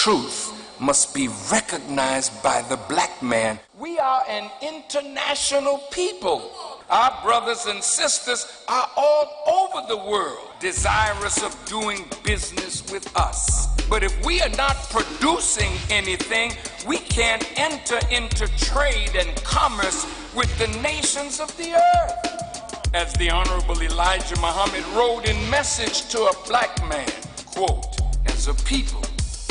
truth must be recognized by the black man. We are an international people. Our brothers and sisters are all over the world desirous of doing business with us. But if we are not producing anything, we can't enter into trade and commerce with the nations of the earth. As the Honorable Elijah Muhammad wrote in Message to a Black Man, quote, as a people,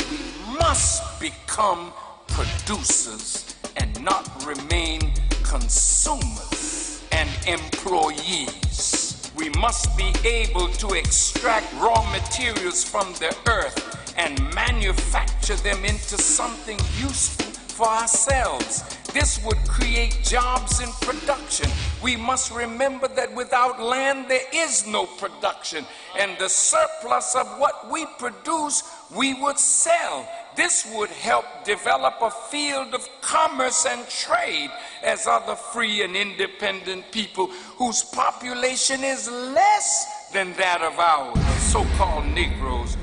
we must become producers and not remain consumers and employees. We must be able to extract raw materials from the earth and manufacture them into something useful for ourselves. This would create jobs in production. We must remember that without land there is no production, and the surplus of what we produce we would sell. This would help develop a field of commerce and trade as other free and independent people whose population is less than that of our so-called Negroes.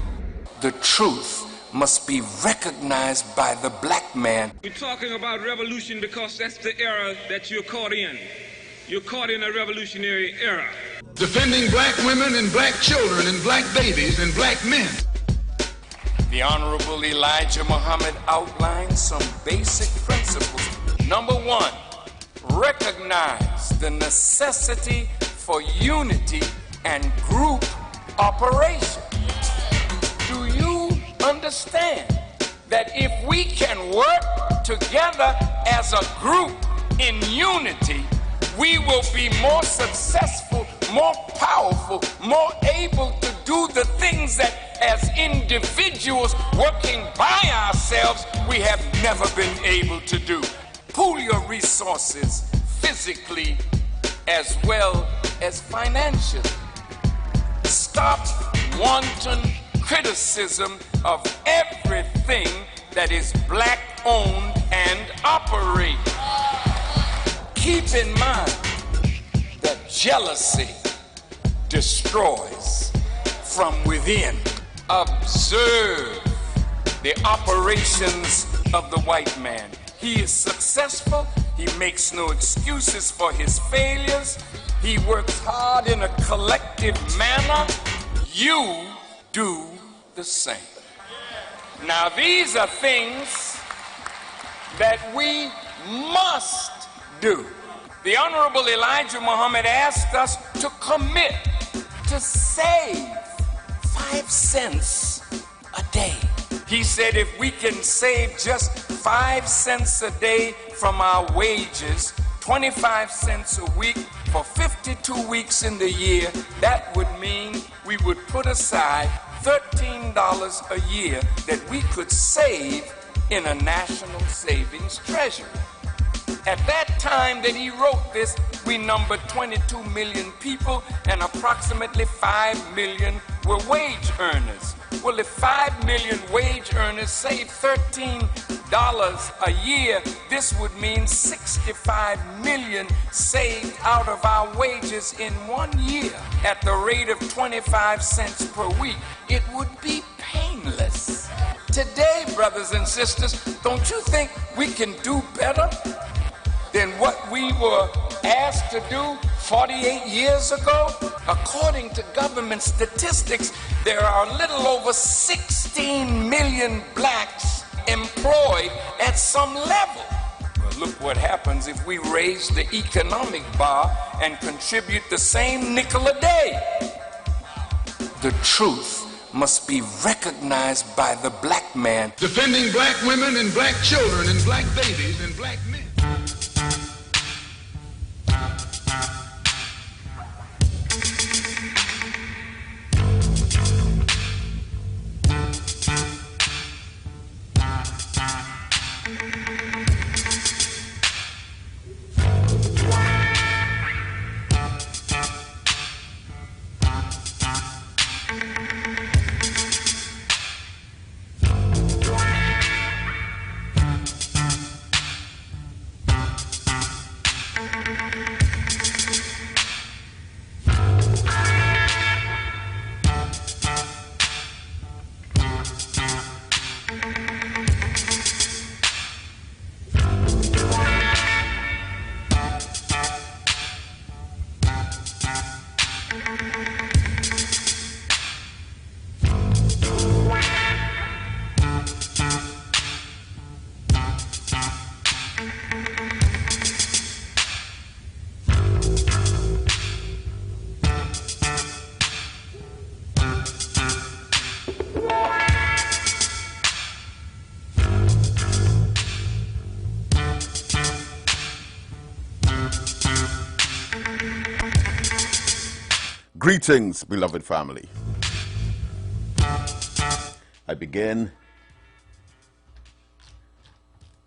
The truth must be recognized by the black man. We're talking about revolution because that's the era that you're caught in. You're caught in a revolutionary era. Defending black women and black children and black babies and black men. The Honorable Elijah Muhammad outlined some basic principles. Number one, recognize the necessity for unity and group operation. Do you understand that if we can work together as a group in unity, we will be more successful, more powerful, more able to do the things that as individuals working by ourselves we have never been able to do. Pool your resources physically as well as financially. Stop wanton criticism of everything that is black owned and operated. Keep in mind that jealousy destroys from within. Observe the operations of the white man. He is successful. He makes no excuses for his failures. He works hard in a collective manner. You do the same. Now these are things that we must do. The Honorable Elijah Muhammad asked us to commit to save 5 cents a day. He said if we can save just 5 cents a day from our wages, 25 cents a week for 52 weeks in the year, that would mean we would put aside $13 a year that we could save in a national savings treasury. At that time that he wrote this, we numbered 22 million people and approximately 5 million were wage earners. Well, if 5 million wage earners save $13 a year, this would mean 65 million saved out of our wages in 1 year. At the rate of 25 cents per week, it would be painless. Today, brothers and sisters, don't you think we can do better than what we were asked to do 48 years ago? According to government statistics, there are a little over 16 million blacks employed at some level. Well, look what happens if we raise the economic bar and contribute the same nickel a day. The truth must be recognized by the black man. Defending black women and black children and black babies and black men. Greetings, beloved family. I begin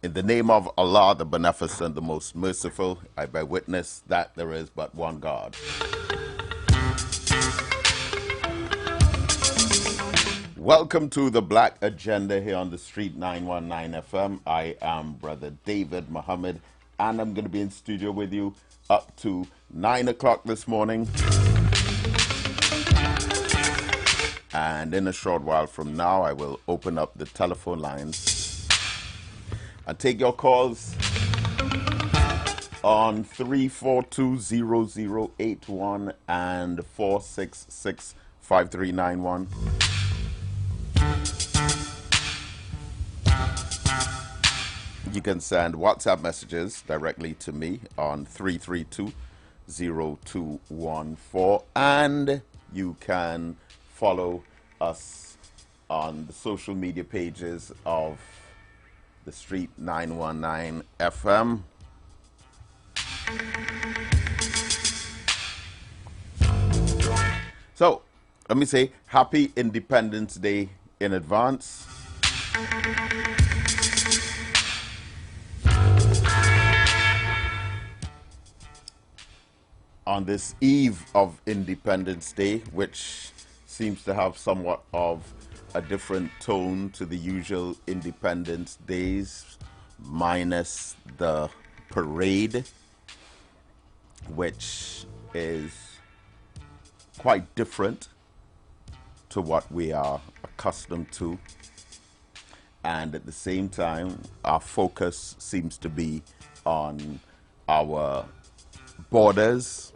in the name of Allah, the Beneficent, the Most Merciful. I bear witness that there is but one God. Welcome to the Black Agenda here on the Street 919 FM. I am Brother David Muhammad, and I'm going to be in studio with you up to 9 o'clock this morning. And in a short while from now, I will open up the telephone lines and take your calls on 342-0081 and 466-5391. You can send WhatsApp messages directly to me on 332-0214, and you can follow us on the social media pages of the Street 919 FM. So, let me say Happy Independence Day in advance. On this eve of Independence Day, which seems to have somewhat of a different tone to the usual Independence Days, minus the parade, which is quite different to what we are accustomed to. And at the same time, our focus seems to be on our borders,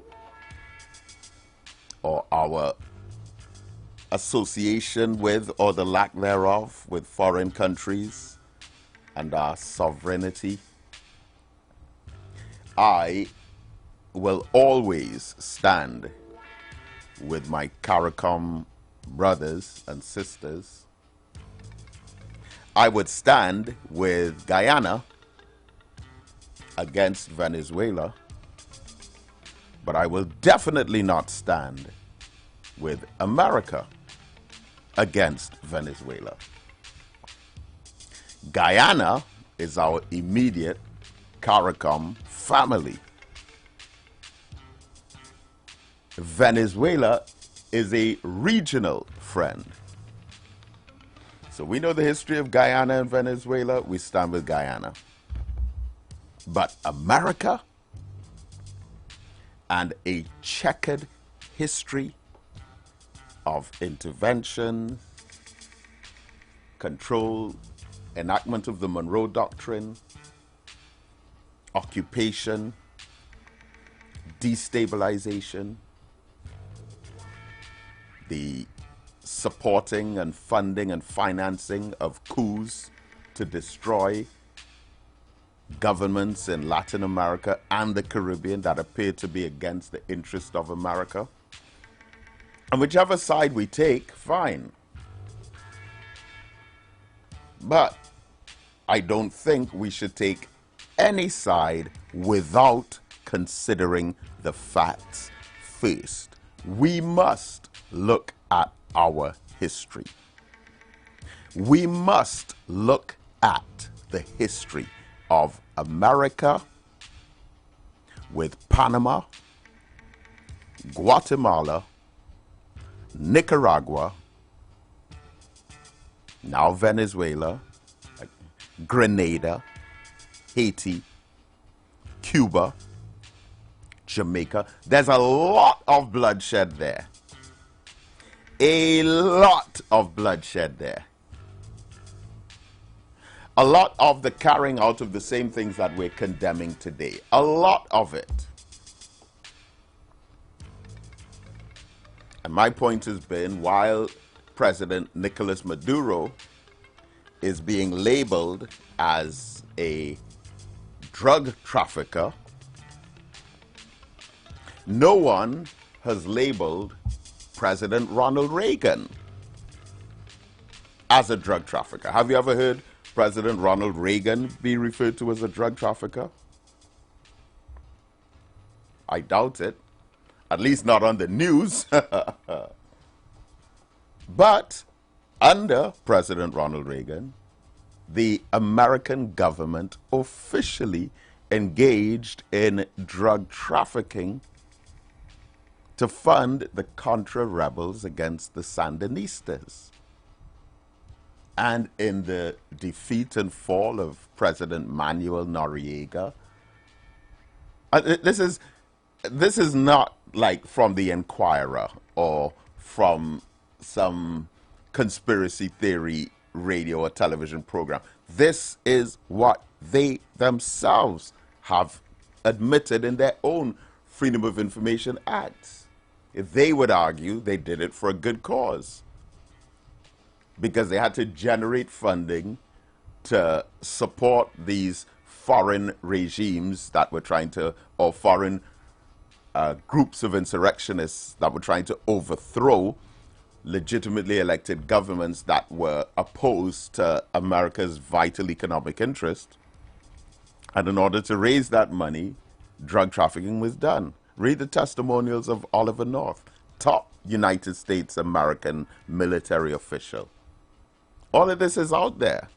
or our association with, or the lack thereof, with foreign countries and our sovereignty. I will always stand with my CARICOM brothers and sisters. I would stand with Guyana against Venezuela, but I will definitely not stand with America against Venezuela. Guyana is our immediate CARICOM family. Venezuela is a regional friend. So we know the history of Guyana and Venezuela. We stand with Guyana. But America, and a checkered history of intervention, control, enactment of the Monroe Doctrine, occupation, destabilization, the supporting and funding and financing of coups to destroy governments in Latin America and the Caribbean that appear to be against the interest of America. And whichever side we take, fine. But I don't think we should take any side without considering the facts first. We must look at our history. We must look at the history of America with Panama, Guatemala, Nicaragua, now Venezuela, Grenada, Haiti, Cuba, Jamaica. There's a lot of bloodshed there. A lot of bloodshed there. A lot of the carrying out of the same things that we're condemning today. A lot of it. And my point has been, while President Nicolas Maduro is being labeled as a drug trafficker, no one has labeled President Ronald Reagan as a drug trafficker. Have you ever heard President Ronald Reagan be referred to as a drug trafficker? I doubt it. at least not on the news. But under President Ronald Reagan, the American government officially engaged in drug trafficking to fund the Contra rebels against the Sandinistas. And in the defeat and fall of President Manuel Noriega, this is not like from the Inquirer or from some conspiracy theory radio or television program. This is what they themselves have admitted in their own Freedom of Information Act. If they would argue, they did it for a good cause, because they had to generate funding to support these foreign regimes that were trying to, or foreign groups of insurrectionists that were trying to overthrow legitimately elected governments that were opposed to America's vital economic interest. And in order to raise that money, drug trafficking was done. Read the testimonials of Oliver North, top United States American military official. All of this is out there.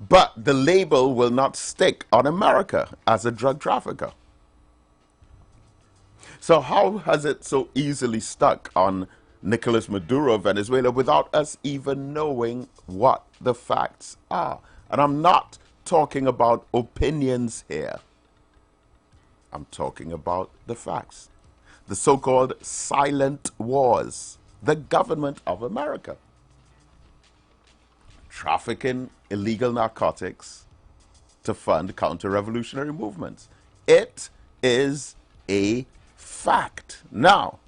But the label will not stick on America as a drug trafficker. So how has it so easily stuck on Nicolas Maduro of Venezuela without us even knowing what the facts are? And I'm not talking about opinions here. I'm talking about the facts. The so-called silent wars. The government of America trafficking illegal narcotics to fund counter-revolutionary movements. It is a fact. Now,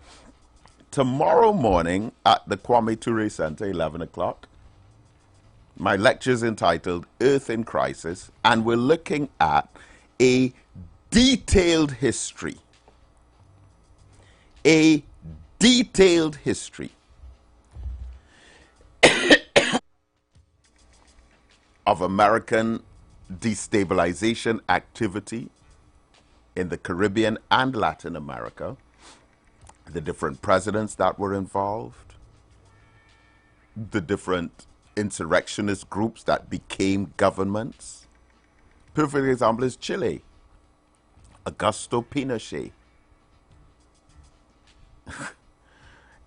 tomorrow morning at the Kwame Ture Center, 11 o'clock, my lecture is entitled Earth in Crisis, and we're looking at a detailed history. A detailed history of American destabilization activity in the Caribbean and Latin America, the different presidents that were involved, the different insurrectionist groups that became governments. Perfect example is Chile. Augusto Pinochet.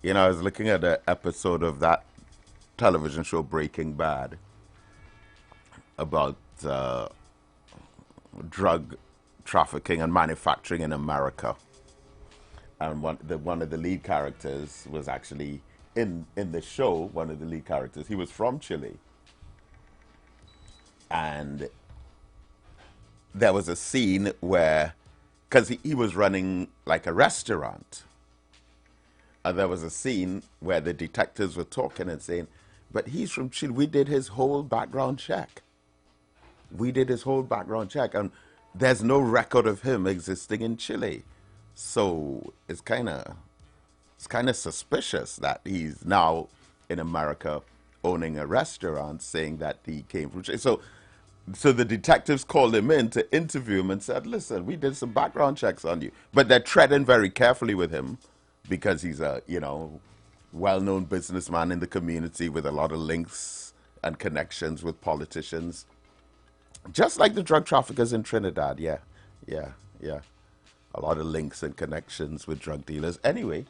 You know, I was looking at an episode of that television show Breaking Bad about drug trafficking and manufacturing in America. And one of the lead characters was actually in the show, one of the lead characters, he was from Chile. And there was a scene where, because he was running like a restaurant, and there was a scene where the detectives were talking and saying, but he's from Chile. We did his whole background check. We did his whole background check. And there's no record of him existing in Chile. So it's kind of suspicious that he's now in America owning a restaurant saying that he came from Chile. So the detectives called him in to interview him and said, listen, we did some background checks on you. But they're treading very carefully with him, because he's a, you know, well-known businessman in the community with a lot of links and connections with politicians. Just like the drug traffickers in Trinidad, yeah. A lot of links and connections with drug dealers. Anyway,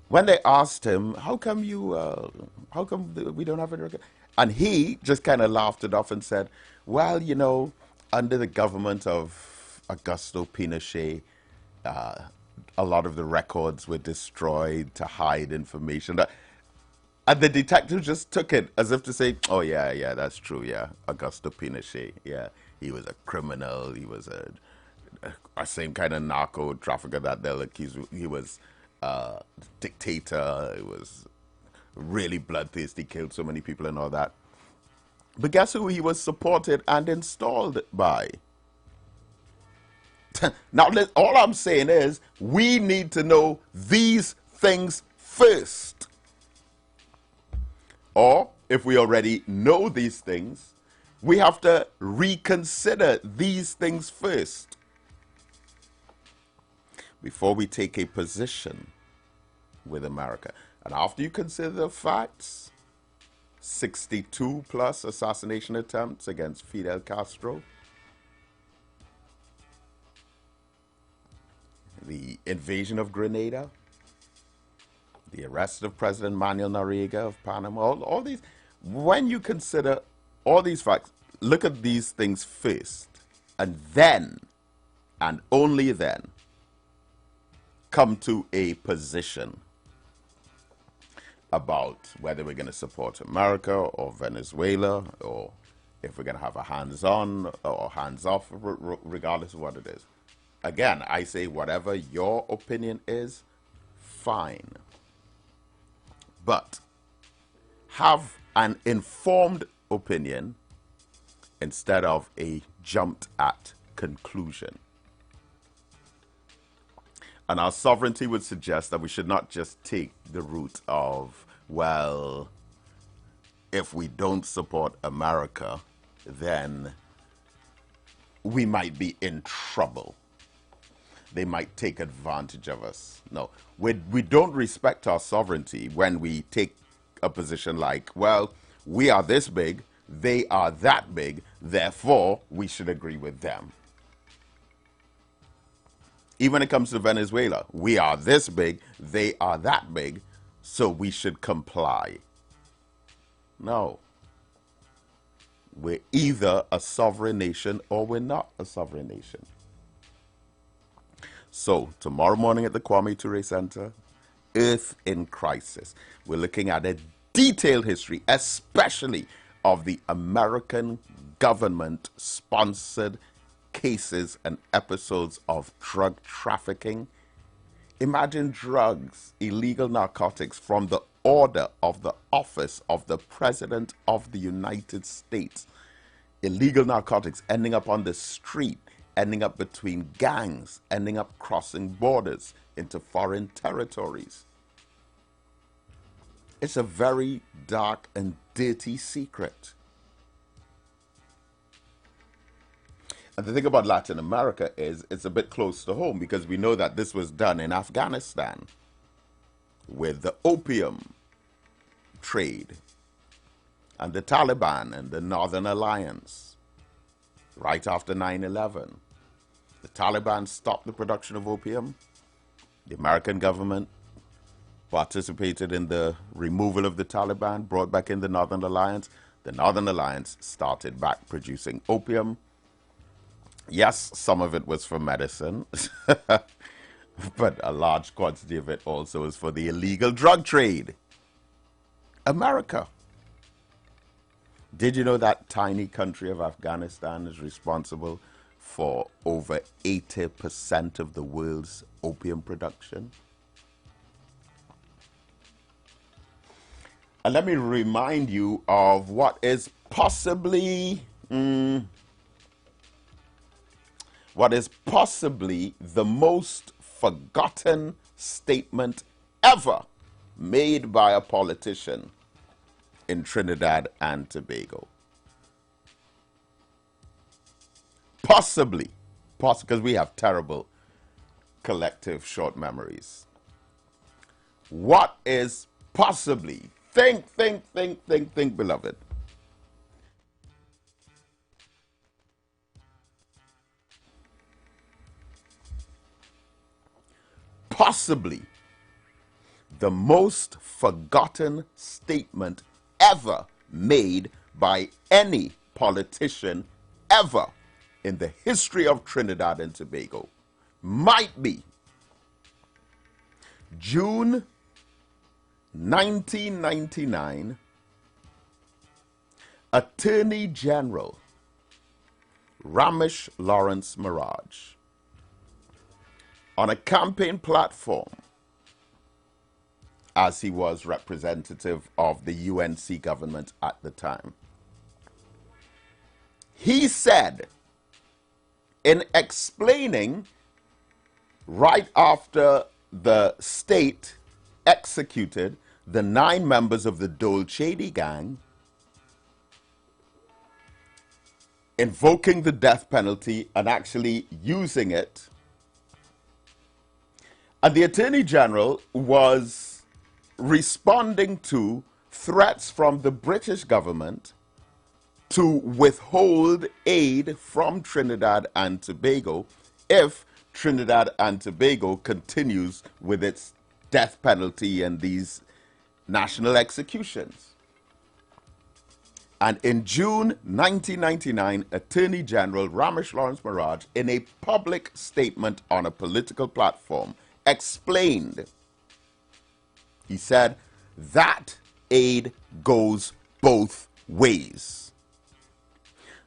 when they asked him, how come we don't have any record? And he just kind of laughed it off and said, well, you know, under the government of Augusto Pinochet, a lot of the records were destroyed to hide information. And the detective just took it as if to say, oh, yeah, that's true, yeah. Augusto Pinochet, yeah. He was a criminal. He was a same kind of narco trafficker that they'll accuse. He was a dictator. He was really bloodthirsty, killed so many people and all that. But guess who he was supported and installed by? Now, all I'm saying is we need to know these things first. Or if we already know these things, we have to reconsider these things first. before we take a position with America. And after you consider the facts, 62 plus assassination attempts against Fidel Castro, the invasion of Grenada, the arrest of President Manuel Noriega of Panama, all these, when you consider all these facts, look at these things first, and then, and only then, come to a position about whether we're going to support America or Venezuela, or if we're going to have a hands-on or hands-off, regardless of what it is. Again, I say whatever your opinion is, fine. But have an informed opinion instead of a jumped-at conclusion. And our sovereignty would suggest that we should not just take the route of, well, if we don't support America, then we might be in trouble. They might take advantage of us. No, we don't respect our sovereignty when we take a position like, well, we are this big, they are that big, therefore we should agree with them. Even when it comes to Venezuela, we are this big, they are that big, so we should comply. No. We're either a sovereign nation or we're not a sovereign nation. So, tomorrow morning at the Kwame Ture Center, Earth in Crisis. We're looking at a detailed history, especially of the American government-sponsored cases and episodes of drug trafficking. Imagine drugs, illegal narcotics from the order of the office of the President of the United States. Illegal narcotics ending up on the street, ending up between gangs, ending up crossing borders into foreign territories. It's a very dark and dirty secret. And the thing about Latin America is it's a bit close to home, because we know that this was done in Afghanistan with the opium trade and the Taliban and the Northern Alliance right after 9/11. The Taliban stopped the production of opium. The American government participated in the removal of the Taliban, brought back in the Northern Alliance. The Northern Alliance started back producing opium. Yes, some of it was for medicine, but a large quantity of it also is for the illegal drug trade. America. Did you know that tiny country of Afghanistan is responsible for over 80% of the world's opium production? And let me remind you of what is possibly the most forgotten statement ever made by a politician in Trinidad and Tobago. Possibly, because we have terrible collective short memories. What is possibly, think, beloved. Possibly the most forgotten statement ever made by any politician ever in the history of Trinidad and Tobago might be June 1999, Attorney General Ramesh Lawrence Maharaj, on a campaign platform as he was representative of the UNC government at the time. He said, in explaining right after the state executed the 9 members of the Dole Chady gang, invoking the death penalty and actually using it And the Attorney General was responding to threats from the British government to withhold aid from Trinidad and Tobago if Trinidad and Tobago continues with its death penalty and these national executions. And in June 1999, Attorney General Ramesh Lawrence Maharaj, in a public statement on a political platform, explained, he said, that aid goes both ways.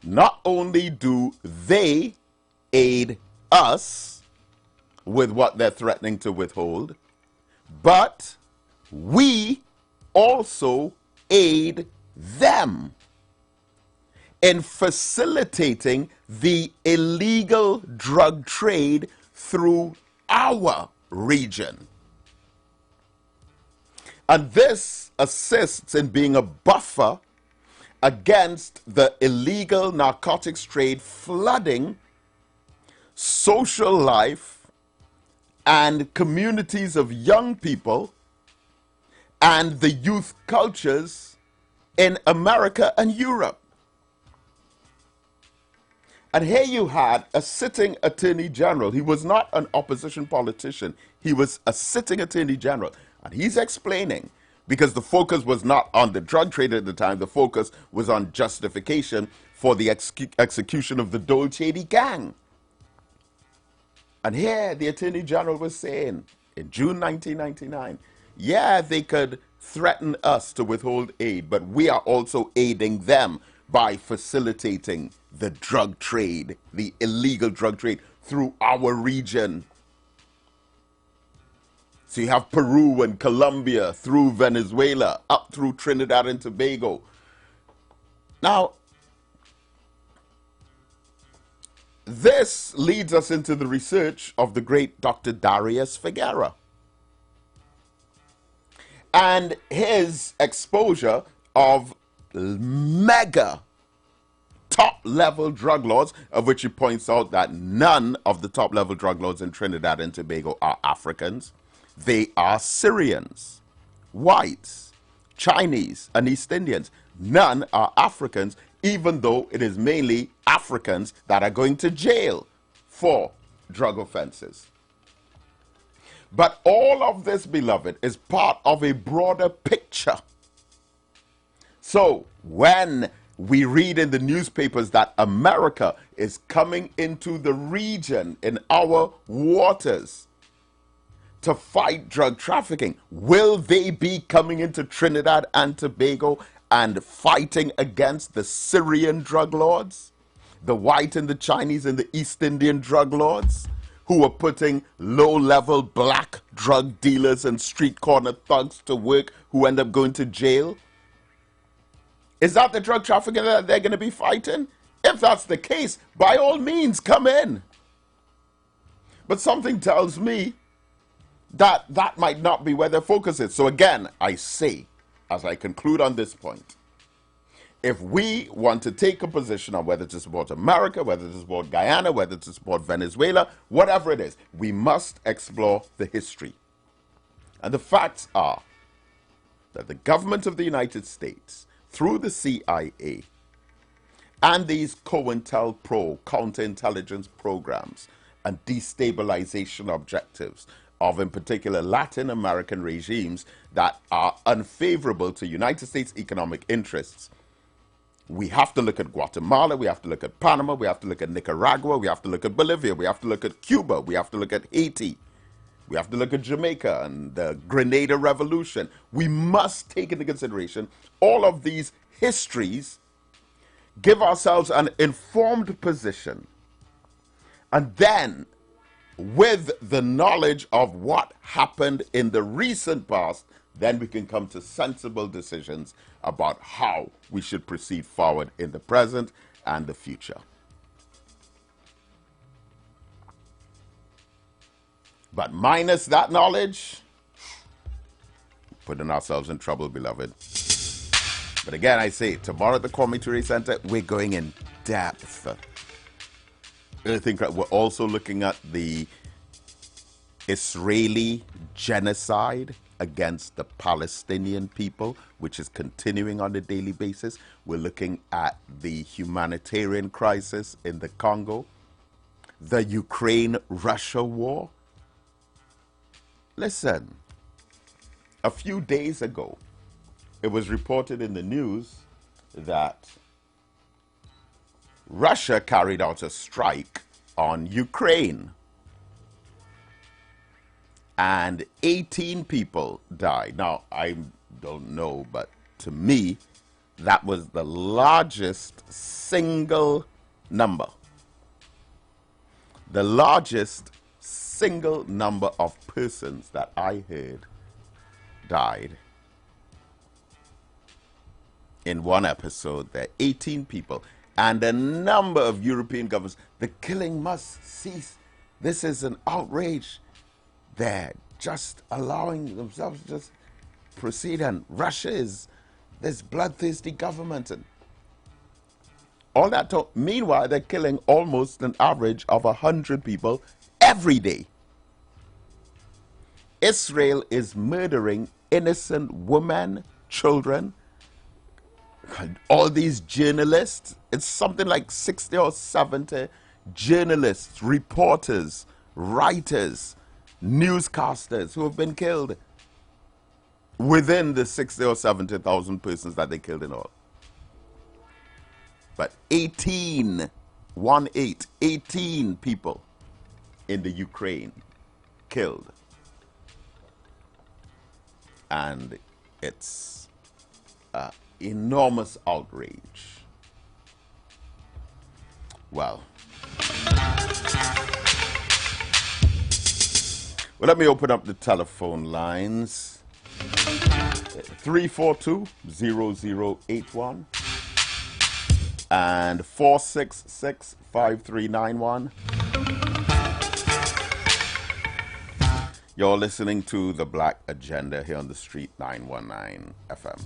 Not only do they aid us with what they're threatening to withhold, but we also aid them in facilitating the illegal drug trade through our region. And this assists in being a buffer against the illegal narcotics trade flooding social life and communities of young people and the youth cultures in America and Europe. And here you had a sitting Attorney General. He was not an opposition politician. He was a sitting Attorney General. And he's explaining, because the focus was not on the drug trade at the time, the focus was on justification for the execution of the Dole Chady gang. And here the Attorney General was saying, in June 1999, yeah, they could threaten us to withhold aid, but we are also aiding them by facilitating the drug trade, the illegal drug trade through our region. So you have Peru and Colombia through Venezuela, up through Trinidad and Tobago. Now, this leads us into the research of the great Dr. Darius Figueroa and his exposure of mega top-level drug lords, of which he points out that none of the top-level drug lords in Trinidad and Tobago are Africans. They are Syrians, whites, Chinese, and East Indians. None are Africans, even though it is mainly Africans that are going to jail for drug offenses. But all of this, beloved, is part of a broader picture. So when we read in the newspapers that America is coming into the region in our waters to fight drug trafficking, will they be coming into Trinidad and Tobago and fighting against the Syrian drug lords, the white and the Chinese and the East Indian drug lords, who are putting low-level black drug dealers and street corner thugs to work who end up going to jail? Is that the drug trafficking that they're going to be fighting? If that's the case, by all means, come in. But something tells me that that might not be where their focus is. So again, I say, as I conclude on this point, if we want to take a position on whether to support America, whether to support Guyana, whether to support Venezuela, whatever it is, we must explore the history. And the facts are that the government of the United States, through the CIA and these COINTELPRO counterintelligence programs and destabilization objectives of, in particular, Latin American regimes that are unfavorable to United States economic interests. We have to look at Guatemala, we have to look at Panama, we have to look at Nicaragua, we have to look at Bolivia, we have to look at Cuba, we have to look at Haiti, we have to look at Jamaica and the Grenada Revolution. We must take into consideration all of these histories, give ourselves an informed position, and then, with the knowledge of what happened in the recent past, then we can come to sensible decisions about how we should proceed forward in the present and the future. But minus that knowledge, putting ourselves in trouble, beloved. But again, I say, tomorrow at the Kwame Ture Center, we're going in depth. I think we're also looking at the Israeli genocide against the Palestinian people, which is continuing on a daily basis. We're looking at the humanitarian crisis in the Congo, the Ukraine-Russia war. Listen, a few days ago, it was reported in the news that Russia carried out a strike on Ukraine, and 18 people died. Now, I don't know, but to me, that was the largest single number. The largest single number of persons that I heard died in one episode. There are 18 people, and a number of European governments. The killing must cease. This is an outrage. They're just allowing themselves to just proceed, and Russia is this bloodthirsty government and all that talk. Meanwhile, they're killing almost an average of 100 people every day. Israel is murdering innocent women, children, all these journalists. It's something like 60 or 70 journalists, reporters, writers, newscasters who have been killed within the 60 or 70,000 persons that they killed in all. But 18 people in the Ukraine killed. And it's enormous outrage. Well, let me open up the telephone lines. 342-0081 and 466-5391. You're listening to The Black Agenda here on the Street 919 FM.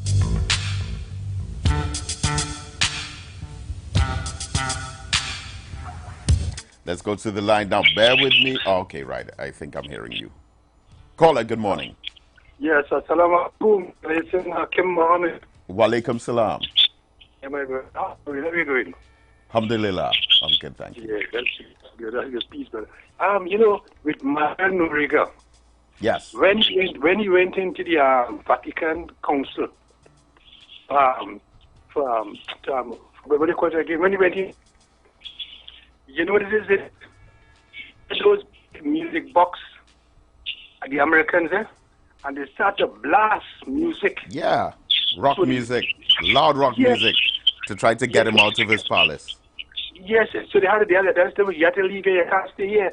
Let's go to the line now. Bear with me. Oh, okay, right. I think I'm hearing you. Caller, good morning. Yes, assalamu alaikum. It's Hakim Mohammed. Walaikum salam. Am I good? How are you doing? Alhamdulillah. I'm good, thank you. Yeah, that's good. That's good. Peace, brother. With Martin Noriega. Yes. When he went into the Vatican Council, what do you call it again? When he went in, you know what it is? Those music box, the Americans there, and they start to blast music. Yeah, rock music, loud rock music, to try to get him out of his palace. Yes, so they had the other. That's the you had to leave. You can't stay here.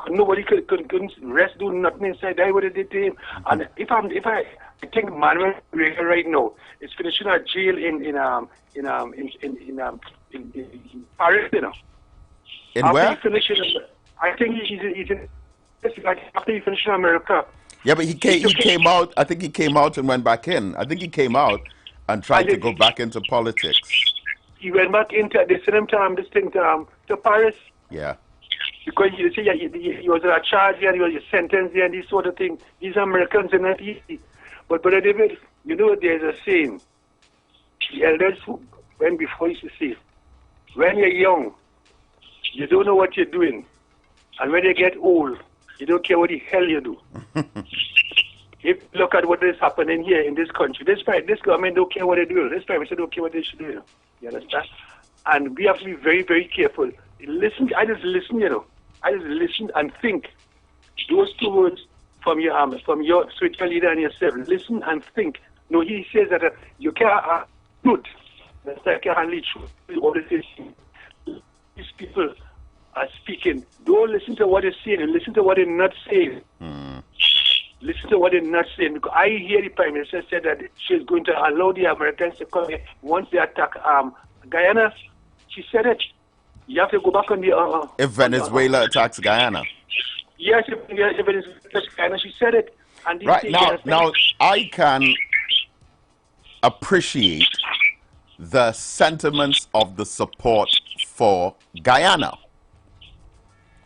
Nobody couldn't rest, do nothing inside. That's what they did to him. And if I think Manuel Noriega right now is finishing a jail in Paris, you know. In where? I think he's in. After he finished in America. Yeah, but he came out. I think he came out and went back in. I think he came out and tried to go back into politics. He went back into the same time, to Paris. Yeah. Because you see, he was charged and he was sentenced and this sort of thing. These Americans are not easy. But Brother David, you know, there's a saying. The elders who went before used to say, when you're young, you don't know what you're doing. And when you get old, you don't care what the hell you do. If you look at what is happening here in this country, this government don't care what they do. This prime minister don't care what they should do. You understand? And we have to be very, very careful. Listen, I just listen, you know. I just listen and think. Those two words from your spiritual leader and yourself. Listen and think. No, he says that you can't truth. That's like you can't lead truth. All this is, these people are speaking. Don't listen to what they're saying. Listen to what they're not saying. Listen to what they're not saying. Because I hear the Prime Minister said that she's going to allow the Americans to come here once they attack Guyana. She said it. You have to go back on the... if Venezuela attacks Guyana. Yes, if Venezuela attacks Guyana, she said it. And right, now, I can appreciate the sentiments of the support for Guyana.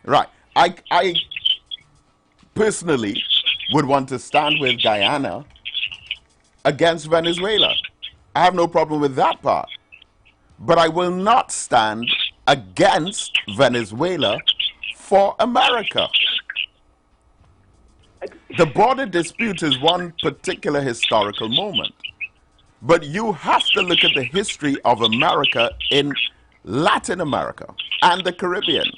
Right. I personally would want to stand with Guyana against Venezuela. I have no problem with that part. But I will not stand against Venezuela for America. The border dispute is one particular historical moment. But you have to look at the history of America in Latin America and the Caribbean.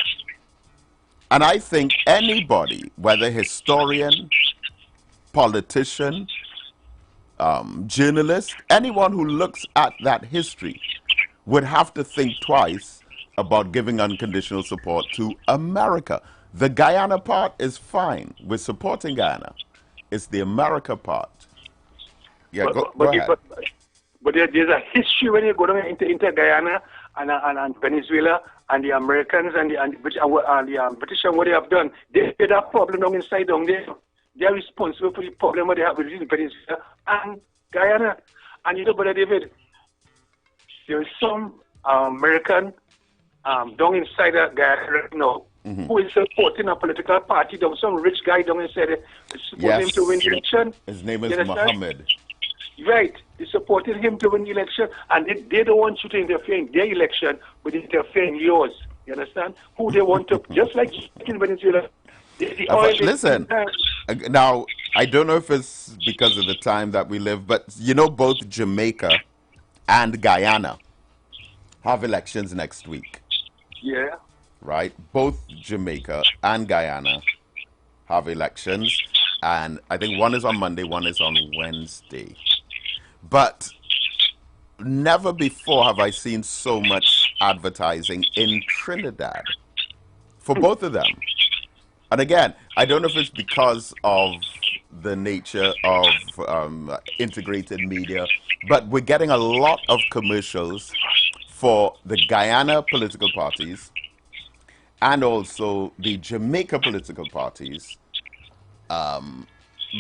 And I think anybody, whether historian, politician, journalist, anyone who looks at that history would have to think twice about giving unconditional support to America. The Guyana part is fine. We're supporting Guyana. It's the America part. Yeah, go ahead. But there's a history when you go down into Guyana and Venezuela and the Americans and the British and what they have done. They had a problem down inside down there. They are responsible for the problem what they have between Venezuela and Guyana. And you know, Brother David, there is some American down inside Guyana right now who is supporting a political party. There was some rich guy down inside supporting him to win the election. His name is Mohammed. Right. They supported him to win the election, and they don't want you to interfere in their election, but interfere in yours. You understand? Who they want to, just like in Venezuela. Listen, now, I don't know if it's because of the time that we live, but you know both Jamaica and Guyana have elections next week. Yeah. Right? Both Jamaica and Guyana have elections, and I think one is on Monday, one is on Wednesday. But never before have I seen so much advertising in Trinidad for both of them. And again, I don't know if it's because of the nature of integrated media, but we're getting a lot of commercials for the Guyana political parties and also the Jamaica political parties,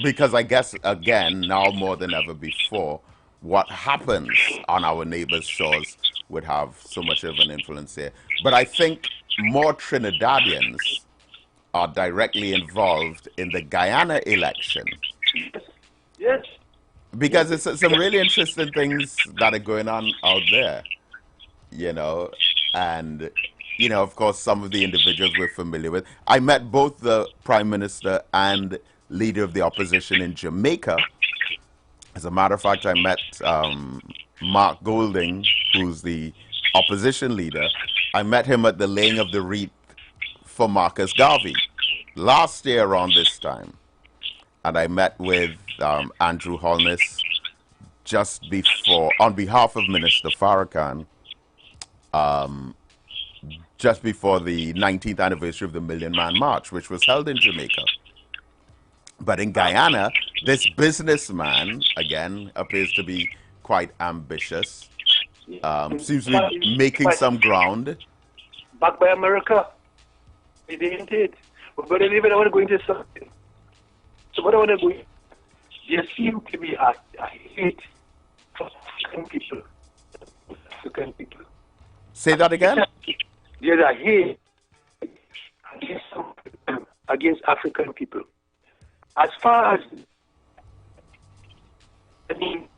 because I guess, again, now more than ever before, what happens on our neighbors' shores would have so much of an influence here. But I think more Trinidadians are directly involved in the Guyana election. Yes. Because it's some really interesting things that are going on out there, you know, and, you know, of course, some of the individuals we're familiar with. I met both the Prime Minister and leader of the opposition in Jamaica. As a matter of fact, I met Mark Golding, who's the opposition leader. I met him at the laying of the wreath for Marcus Garvey last year around this time. And I met with Andrew Holness just before, on behalf of Minister Farrakhan, just before the 19th anniversary of the Million Man March, which was held in Jamaica. But in Guyana, this businessman, again, appears to be quite ambitious. Seems to be making some ground. Backed by America. They didn't it. But even I want to go into something. So what I want to go, there seems to be a hate for African people. African people. Say that again? There's a hate against African people. As far as, I mean,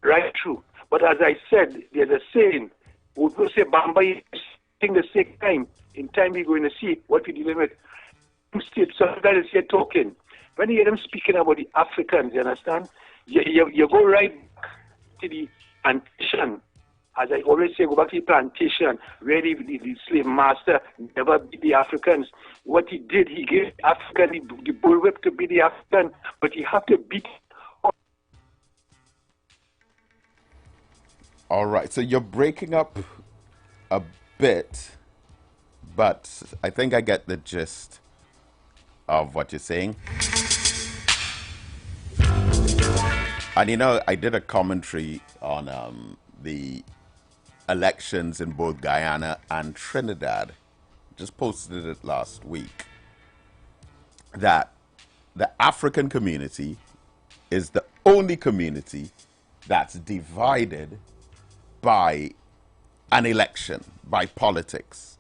right through. But as I said, there's a saying, we will say, Bamba is in the same time. In time, we're going to see what we're dealing with. Some guys is here talking. When you hear them speaking about the Africans, you understand? You go right back to the plantation. As I always say, go back to the plantation, where the slave master never beat the Africans. What he did, he gave African the bullwhip to be the African, but you have to beat. All right, so you're breaking up a bit, but I think I get the gist of what you're saying. And you know, I did a commentary on the elections in both Guyana and Trinidad. Just posted it last week. That the African community is the only community that's divided by an election, by politics.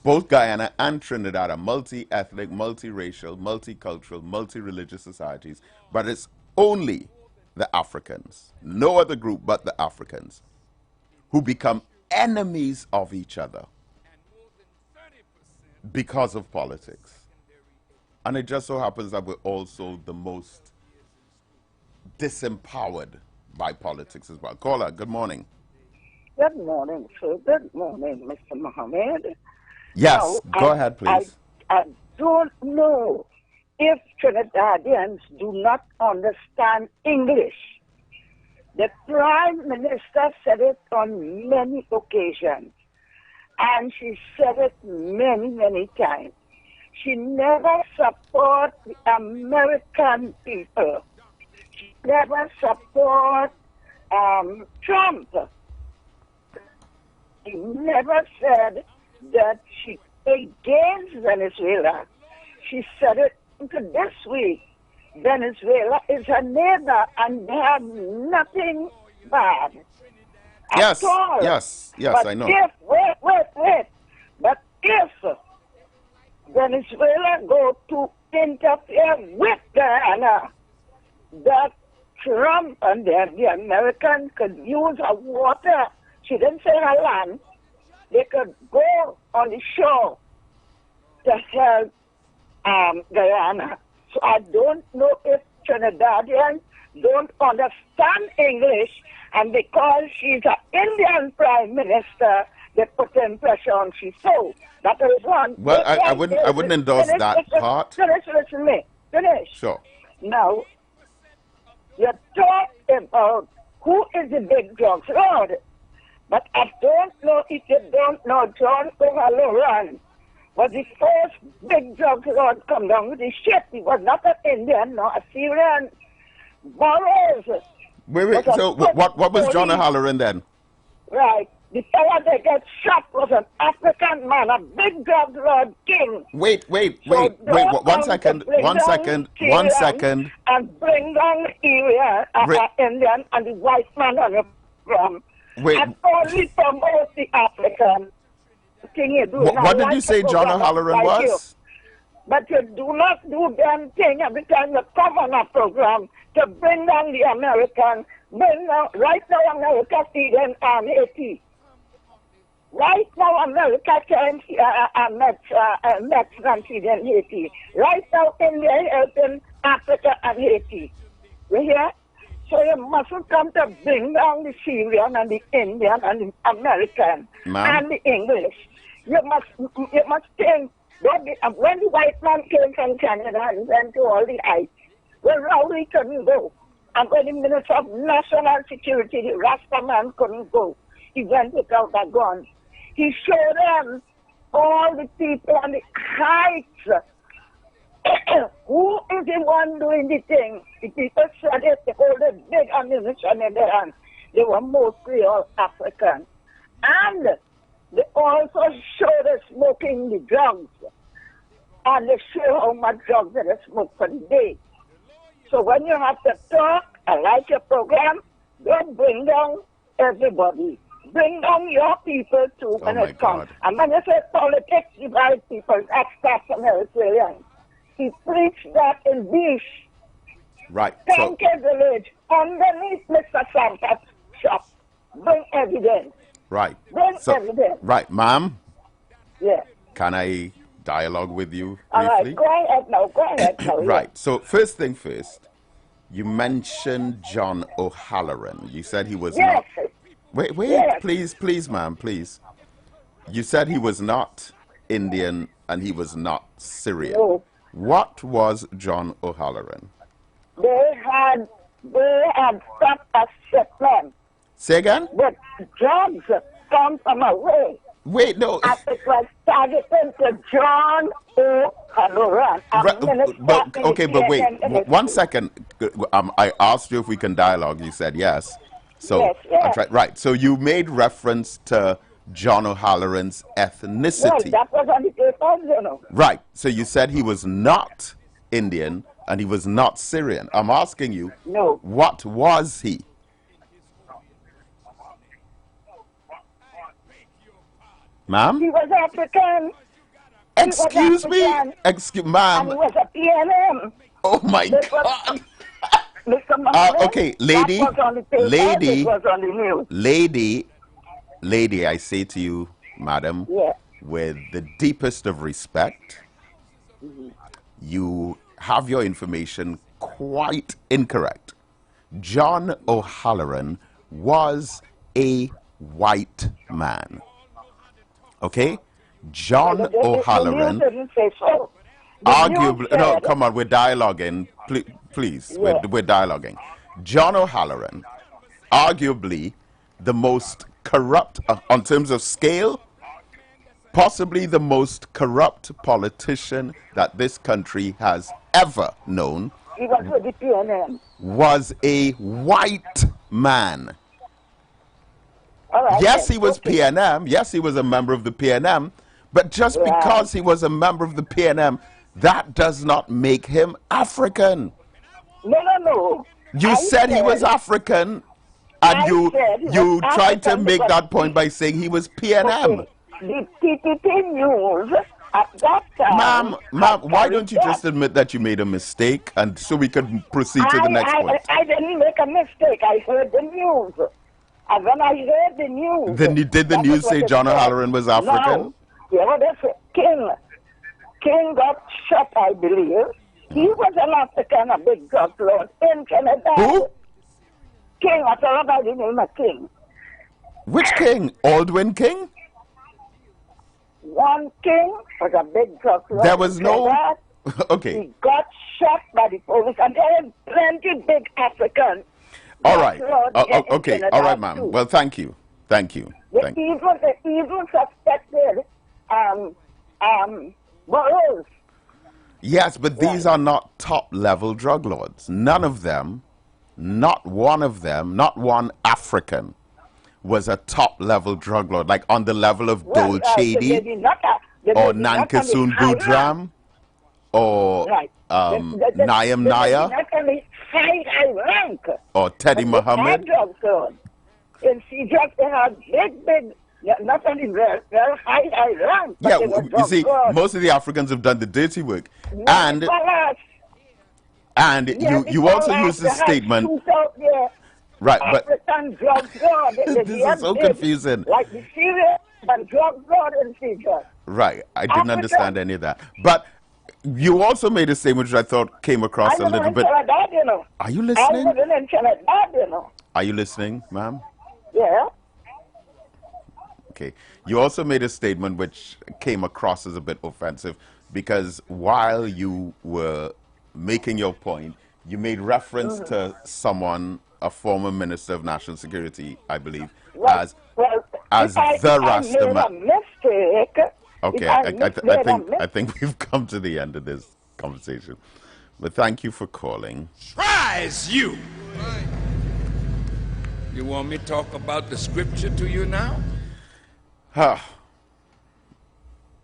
both Guyana and Trinidad are multi-ethnic, multiracial, multicultural, multi-religious societies, but it's only the Africans, no other group but the Africans, who become enemies of each other because of politics. And it just so happens that we're also the most disempowered by politics as well. Caller, good morning. Good morning, sir. Good morning, Mr. Mohammed. Yes, go ahead, please. I don't know if Trinidadians do not understand English. The Prime Minister said it on many occasions, and she said it many, many times. She never support the American people. She never support Trump. She never said that she against Venezuela. She said it this week. Venezuela is a neighbor and they have nothing bad Yes, at all. yes, but I know. Wait. But if Venezuela go to interfere with Guyana, that Trump and the Americans could use her water. She didn't say her land. They could go on the shore to help Guyana. So I don't know if Trinidadians don't understand English, and because she's an Indian Prime Minister, they put in pressure on she. So that is one. Well, I wouldn't endorse that part. Finish with me. Finish. Sure. Now, you talk about who is the big drugs lord, but I don't know if you don't know John O'Halloran was the first big drug lord come down with the ship. He was not an Indian, nor a Syrian. Burroughs. Wait. So what was John O'Halloran then? Right. The fellow that got shot was an African man, a big drug lord king. Wait. So One second. And bring down the area Indian and the white man on the from. Wait. And only promote the African. What did you say John O'Halloran was? But you do not do damn thing every time you come on a program to bring down the American. Right now America feeding Haiti. Right now America can Mexican feeding Haiti. Right now India helping Africa and Haiti. You hear? So you mustn't come to bring down the Syrian and the Indian and the American and the English. You must think, when the white man came from Canada and went to all the heights, well, Rowley couldn't go. And when the Minister of National Security, the Rasta man, couldn't go, he went without a gun. He showed them all the people on the heights. Who is the one doing the thing? The people said it, they hold a big ammunition in their hands. They were mostly all African. And they also show the smoking the drugs. And they show how much drugs they smoke for the day. So when you have to talk, I like your program, don't bring down everybody. Bring down your people too when it comes. And when you say politics divide people, that's an Venezuelan. He preached that in Beach. Right. Tanke Village, underneath Mr. Santa's shop. Bring evidence. Right. Bring evidence. Right, ma'am? Yeah. Can I dialogue with you briefly? All right, go ahead now. Right. So first thing first, you mentioned John O'Halloran. You said he was not... Wait, yes. Please, ma'am, please. You said he was not Indian and he was not Syrian. No. What was John O'Halloran? They had stopped a settlement. Say again? But drugs come from away. Wait, no. And it was targeted to John O'Halloran. But wait, 1 second. I asked you if we can dialogue. You said yes. So yes. Right. So you made reference to John O'Halloran's ethnicity. Well, that was on the papers, you know. Right. So you said he was not Indian and he was not Syrian. I'm asking you, no. What was he? Ma'am? He was African. Excuse me? Excuse, ma'am. And he was a PNM. Oh my God. Mr. Muhammad, Okay, lady, that was on the paper, lady, it was on the news. lady, I say to you, madam, Yeah. with the deepest of respect, you have your information quite incorrect. John O'Halloran was a white man. Okay? John O'Halloran. The news didn't say so. Arguably, no, come on, we're dialoguing. Please, Yeah. we're dialoguing. John O'Halloran, arguably the most corrupt, on terms of scale, possibly the most corrupt politician that this country has ever known, He was with the PNM. was a white man. All right, Yes, then. he was Okay. PNM. Yes, he was a member of the PNM. But just Right. because he was a member of the PNM, that does not make him African. No. You I said he was African, and I you said he you was tried to African make because that point by saying he was PNM. Okay. The TTT news at that time. Ma'am, why don't you just admit that you made a mistake, and so we could proceed to the next point? I didn't make a mistake. I heard the news. And when I heard the news. Then you did the that news is what say it John said. O'Halloran was African? No. Yeah, what they say, King got shot, I believe. He was an African, a big drug lord in Canada. Who? King, I thought about the name of King. Which king? Aldwin King? One King was a big drug lord. There was in no. Trinidad. Okay. He got shot by the police, and there are plenty big Africans. All right. drug lords in Okay. Trinidad All right, ma'am. too. Well, thank you. Thank you. The Thank you. evil suspected Burroughs. Yes, but these are not top-level drug lords. None of them, not one of them, not one African, was a top-level drug lord, like on the level of Dole Chedi or Nankasoon Boodram or Nayam Naya Not only high rank. or Teddy Muhammad. In Egypt, they had big, not only very high rank. But Yeah, they were you drug see, lords. most of the Africans have done the dirty work. Not And Yeah, you also use the statement, right, but African drug lord. this is so confusing. Like the Syrian and drug lord in Egypt. Right, I didn't African. understand any of that. But you also made a statement which I thought came across a little bit. Are you listening? I was in Trinidad, Are you listening, ma'am? Yeah. Okay. You also made a statement which came across as a bit offensive because while you were making your point, you made reference to someone, a former Minister of National Security, I believe, as the Rasta man. Okay, I think we've come to the end of this conversation. But thank you for calling. Tries you. You want me to talk about the scripture to you now?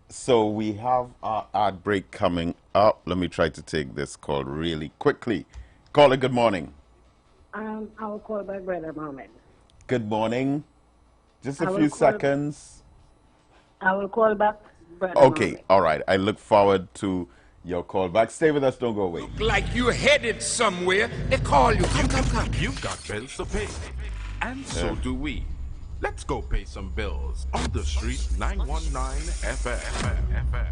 So we have our ad break coming up. Let me try to take this call really quickly. Caller, good morning. I will call back Brother Mohammed. Good morning. Just a few seconds. I will call back Brother Okay, Mohammed. all right. I look forward to your call back. Stay with us. Don't go away. Like you're headed somewhere. They call you. Come. You've got bills to pay. And so do we. Let's go pay some bills on the street 919 FM.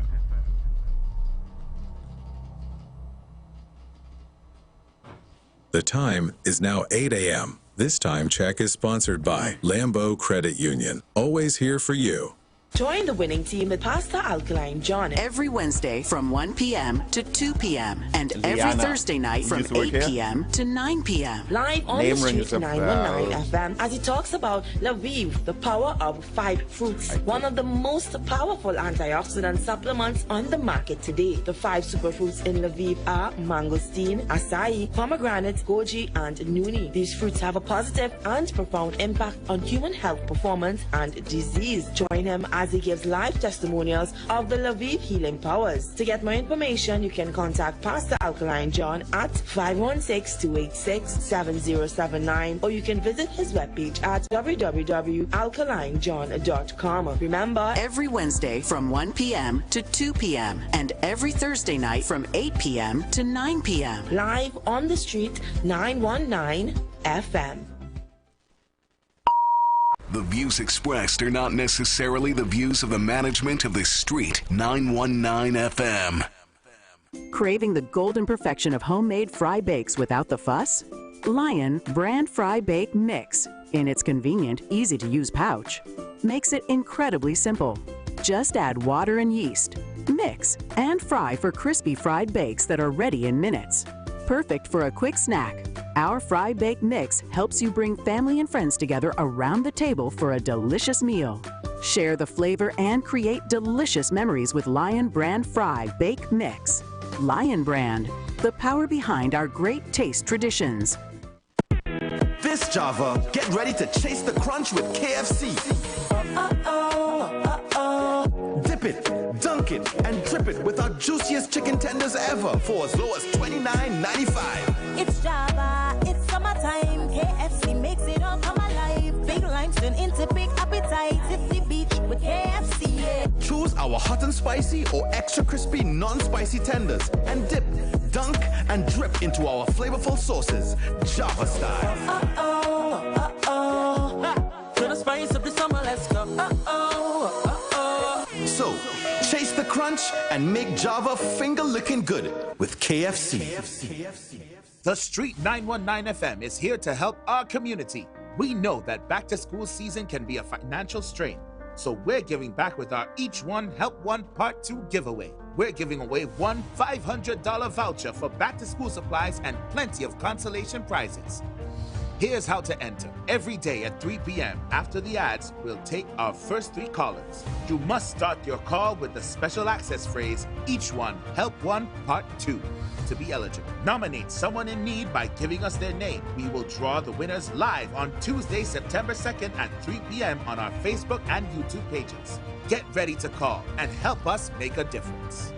The time is now 8 a.m. This time check is sponsored by Lambeau Credit Union. Always here for you. Join the winning team with Pasta Alkaline John every Wednesday from 1 p.m. to 2 p.m. and every Thursday night from 8 p.m. to 9 p.m. Live on the street 919 FM as he talks about Lviv, the power of 5 fruits, one of the most powerful antioxidant supplements on the market today. The 5 superfruits in Lviv are mangosteen, acai, pomegranate, goji, and nuni. These fruits have a positive and profound impact on human health, performance, and disease. Join him as he gives live testimonials of the Lviv healing powers. To get more information, you can contact Pastor Alkaline John at 516-286-7079, or you can visit his webpage at www.alkalinejohn.com. Remember, every Wednesday from 1 p.m. to 2 p.m. and every Thursday night from 8 p.m. to 9 p.m. live on the street 919 FM. The views expressed are not necessarily the views of the management of the Street 919 FM. Craving the golden perfection of homemade fry bakes without the fuss? Lion Brand Fry Bake Mix, in its convenient, easy-to-use pouch, makes it incredibly simple. Just add water and yeast, mix, and fry for crispy fried bakes that are ready in minutes. Perfect for a quick snack. Our Fry Bake Mix helps you bring family and friends together around the table for a delicious meal. Share the flavor and create delicious memories with Lion Brand Fry Bake Mix. Lion Brand, the power behind our great taste traditions. This Java, get ready to chase the crunch with KFC. Dip it, dunk it, and drip it with our juiciest chicken tenders ever for as low as $29.95. It's Java, it's summertime. KFC makes it all come alive. Big lines turn into big appetites. Hit the beach with KFC. Yeah. Choose our hot and spicy or extra crispy non-spicy tenders and dip, dunk, and drip into our flavorful sauces, Java style. To the spice of the summer, let's go. So, chase the crunch and make Java finger-licking good with KFC. The Street 919 FM is here to help our community. We know that back-to-school season can be a financial strain, so we're giving back with our Each One Help One Part 2 giveaway. We're giving away one $500 voucher for back-to-school supplies and plenty of consolation prizes. Here's how to enter. Every day at 3 p.m. after the ads, we'll take our first 3 callers. You must start your call with the special access phrase, Each One Help One Part 2, to be eligible. Nominate someone in need by giving us their name. We will draw the winners live on Tuesday, September 2nd at 3 p.m. on our Facebook and YouTube pages. Get ready to call and help us make a difference.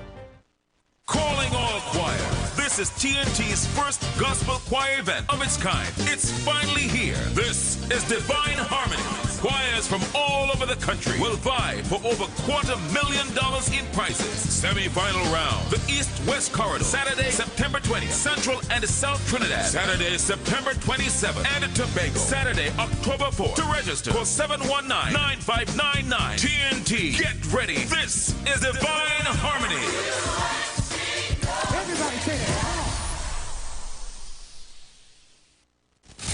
Calling all choirs. This is TNT's first gospel choir event of its kind. It's finally here. This is Divine Harmony. Choirs from all over the country will vie for over $250,000 in prizes. Semi-final round, the East-West Corridor, Saturday, September 20th, Central and South Trinidad, Saturday, September 27th, and Tobago, Saturday, October 4th. To register, call 719-9599. TNT, get ready. This is Divine Harmony. Everybody say it.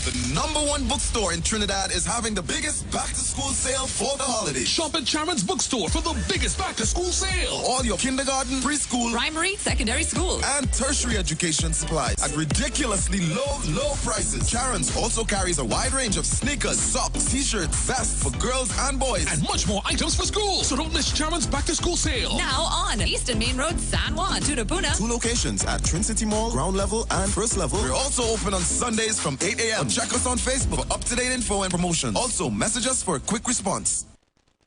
The #1 bookstore in Trinidad is having the biggest back-to-school sale for the holidays. Shop at Sharon's Bookstore for the biggest back-to-school sale. All your kindergarten, preschool, primary, secondary school, and tertiary education supplies at ridiculously low prices. Sharon's also carries a wide range of sneakers, socks, t-shirts, vests for girls and boys, and much more items for school. So don't miss Sharon's back-to-school sale. Now on Eastern Main Road, San Juan, Tunapuna. 2 locations at Trin City Mall, ground level and first level. We're also open on Sundays from 8 a.m. Check us on Facebook for up-to-date info and promotions. Also, message us for a quick response.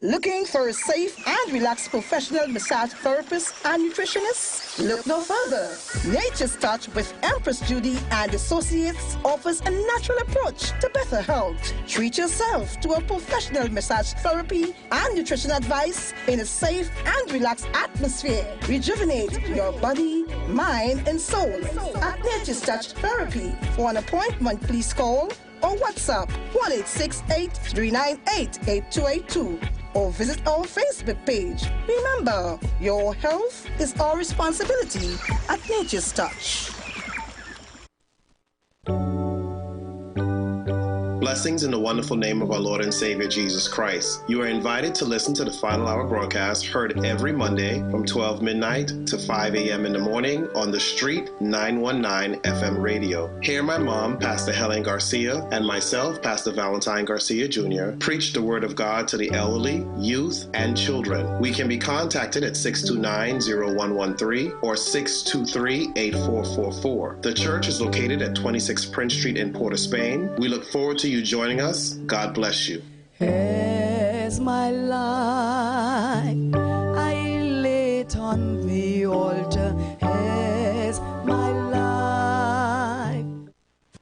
Looking for a safe and relaxed professional massage therapist and nutritionist? Look no further. Nature's Touch with Empress Judy and Associates offers a natural approach to better health. Treat yourself to a professional massage therapy and nutrition advice in a safe and relaxed atmosphere. Rejuvenate your body, mind, and soul at Nature's Touch Therapy. For an appointment, please call or WhatsApp 1-868-398-8282 or visit our Facebook page. Remember, your health is our responsibility at Nature's Touch. Blessings in the wonderful name of our Lord and Savior Jesus Christ. You are invited to listen to the Final Hour broadcast heard every Monday from 12 midnight to 5 a.m. in the morning on the Street 919 FM radio. Hear my mom, Pastor Helen Garcia, and myself, Pastor Valentine Garcia Jr., preach the Word of God to the elderly, youth, and children. We can be contacted at 629-0113 or 623-8444. The church is located at 26 Prince Street in Port of Spain. We look forward to you joining us. God bless you. As my life put on the altar as my life.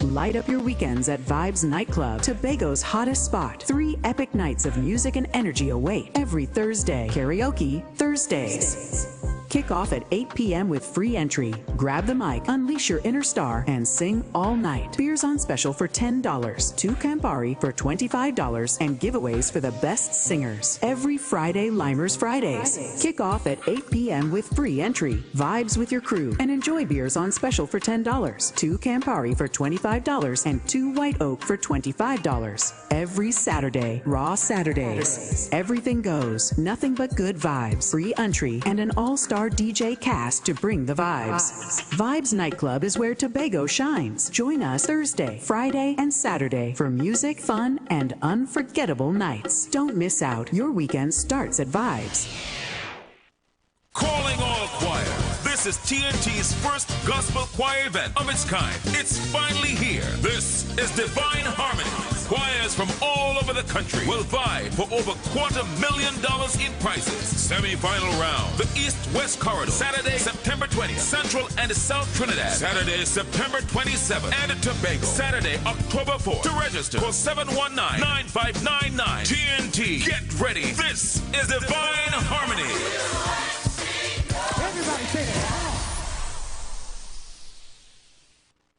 Light up your weekends at Vibes Nightclub, Tobago's hottest spot. 3 epic nights of music and energy await every Thursday. Karaoke Thursdays. Kick off at 8 p.m. with free entry. Grab the mic, unleash your inner star, and sing all night. Beers on special for $10, 2 Campari for $25, and giveaways for the best singers. Every Friday, Limers Fridays. Kick off at 8 p.m. with free entry. Vibes with your crew and enjoy beers on special for $10, 2 Campari for $25, and 2 White Oak for $25. Every Saturday, Raw Saturdays. Everything goes, nothing but good vibes. Free entry and an all-star DJ cast to bring the vibes. Vibes Nightclub is where Tobago shines. Join us Thursday, Friday, and Saturday for music, fun, and unforgettable nights. Don't miss out. Your weekend starts at Vibes. Calling all choir. This is TNT's first gospel choir event of its kind. It's finally here. This is Divine Harmony. Choirs from all over the country will vie for over $250,000 in prizes. Semi-final round, the East-West Corridor, Saturday, September 20th, Central and South Trinidad, Saturday, September 27th, and Tobago, Saturday, October 4th. To register, call 719-9599. TNT, get ready. This is Divine Harmony. Everybody say it.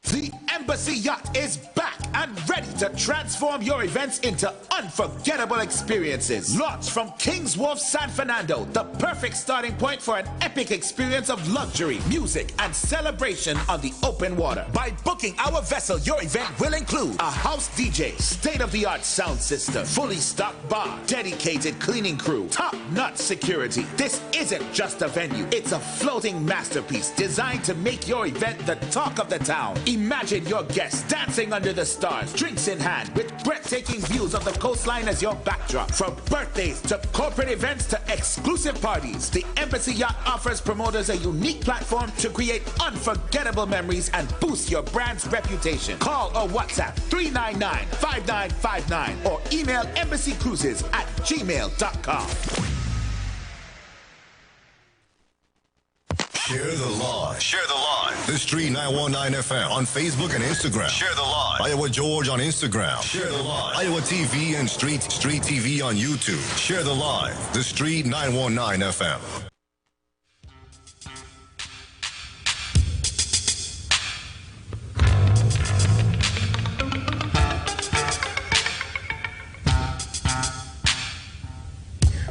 The Embassy Yacht is back and ready to transform your events into unforgettable experiences. Launched from Kings Wharf, San Fernando, the perfect starting point for an epic experience of luxury, music, and celebration on the open water. By booking our vessel, your event will include a house DJ, state-of-the-art sound system, fully stocked bar, dedicated cleaning crew, top-notch security. This isn't just a venue, it's a floating masterpiece designed to make your event the talk of the town. Imagine your guests dancing under the stars, drinks in hand, with breathtaking views of the coastline as your backdrop. From birthdays to corporate events to exclusive parties, the Embassy Yacht offers promoters a unique platform to create unforgettable memories and boost your brand's reputation. Call or WhatsApp 399-5959 or email embassycruises@gmail.com. Share the live. Share the live. The Street 919 FM on Facebook and Instagram. Share the live. Iowa George on Instagram. Share the live. Iowa TV and Street TV on YouTube. Share the live. The Street 919 FM.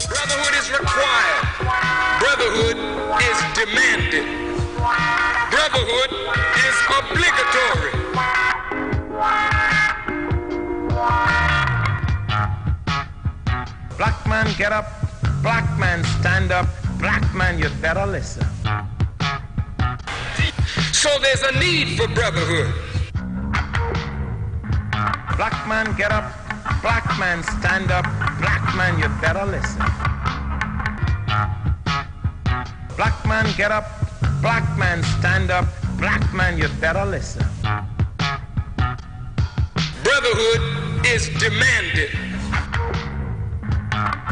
Brotherhood is required. Brotherhood is demanded. Brotherhood is obligatory. Black man, get up. Black man, stand up. Black man, you better listen. So there's a need for brotherhood. Black man, get up. Black man, stand up. Black man, you better listen. Black man, get up. Black man, stand up. Black man, you better listen. Brotherhood is demanded.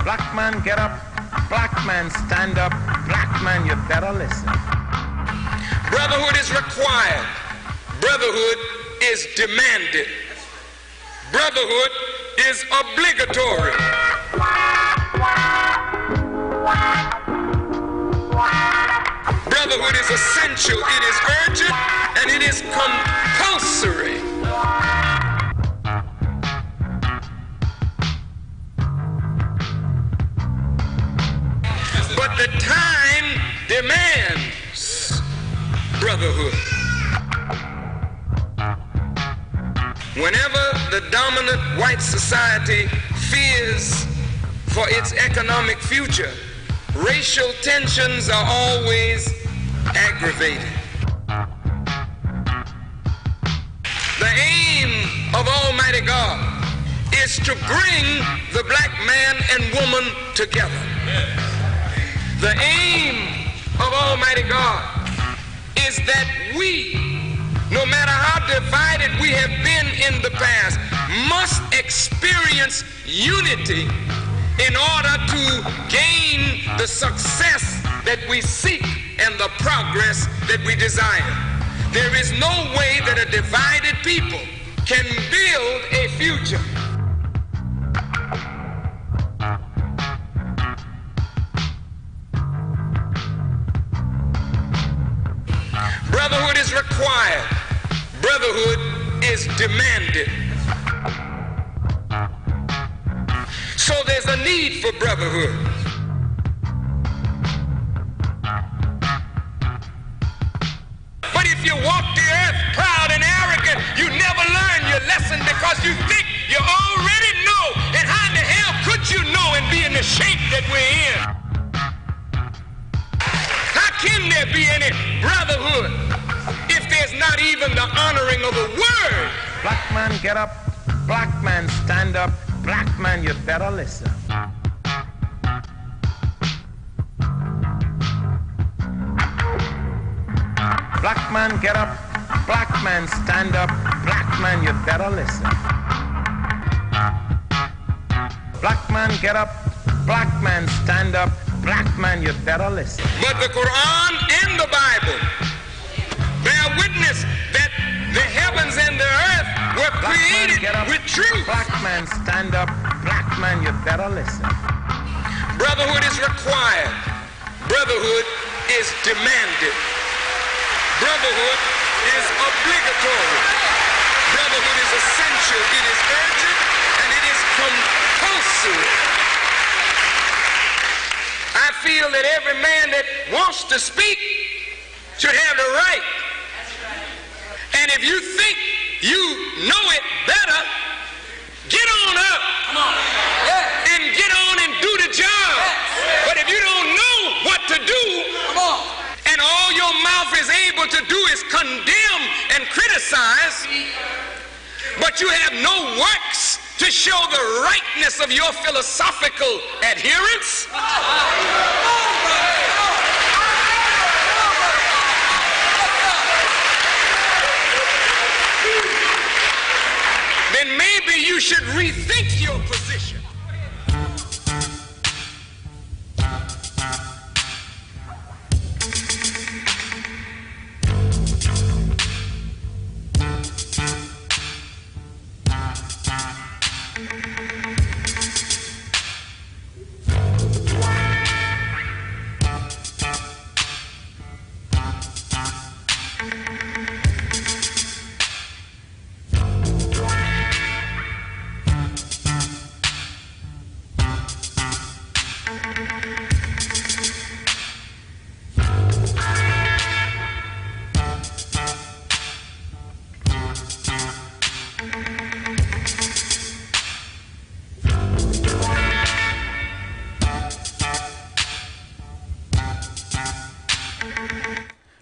Black man, get up. Black man, stand up. Black man, you better listen. Brotherhood is required. Brotherhood is demanded. Brotherhood is obligatory. Brotherhood is essential, it is urgent, and it is compulsory. But the time demands brotherhood. Whenever the dominant white society fears for its economic future, racial tensions are always aggravated. The aim of Almighty God is to bring the black man and woman together. The aim of Almighty God is that we, no matter how divided we have been in the past, must experience unity in order to gain the success that we seek and the progress that we desire. There is no way that a divided people can build a future. Brotherhood is required. Brotherhood is demanded. So there's a need for brotherhood. But if you walk the earth proud and arrogant, you never learn your lesson because you think you already know. And how in the hell could you know and be in the shape that we're in? How can there be any brotherhood if there's not even the honoring of a word? Black man, get up. Black man, stand up. Black man, you better listen. Black man, get up. Black man, stand up. Black man, you better listen. Black man, get up. Black man, stand up. Black man, you better listen. But the Quran and the Bible bear witness that the heavens and the earth were created with truth. Black man, stand up. Black man, you better listen. Brotherhood is required. Brotherhood is demanded. Brotherhood is obligatory. Brotherhood is essential. It is urgent and it is compulsory. I feel that every man that wants to speak should have the right. And if you think you know it better, get on up. Come on. Yeah. And get on and do the job. Yeah. But if you don't know what to do, come on, and all your mouth is able to do is condemn and criticize, but you have no works to show the rightness of your philosophical adherence, then maybe you should rethink your position.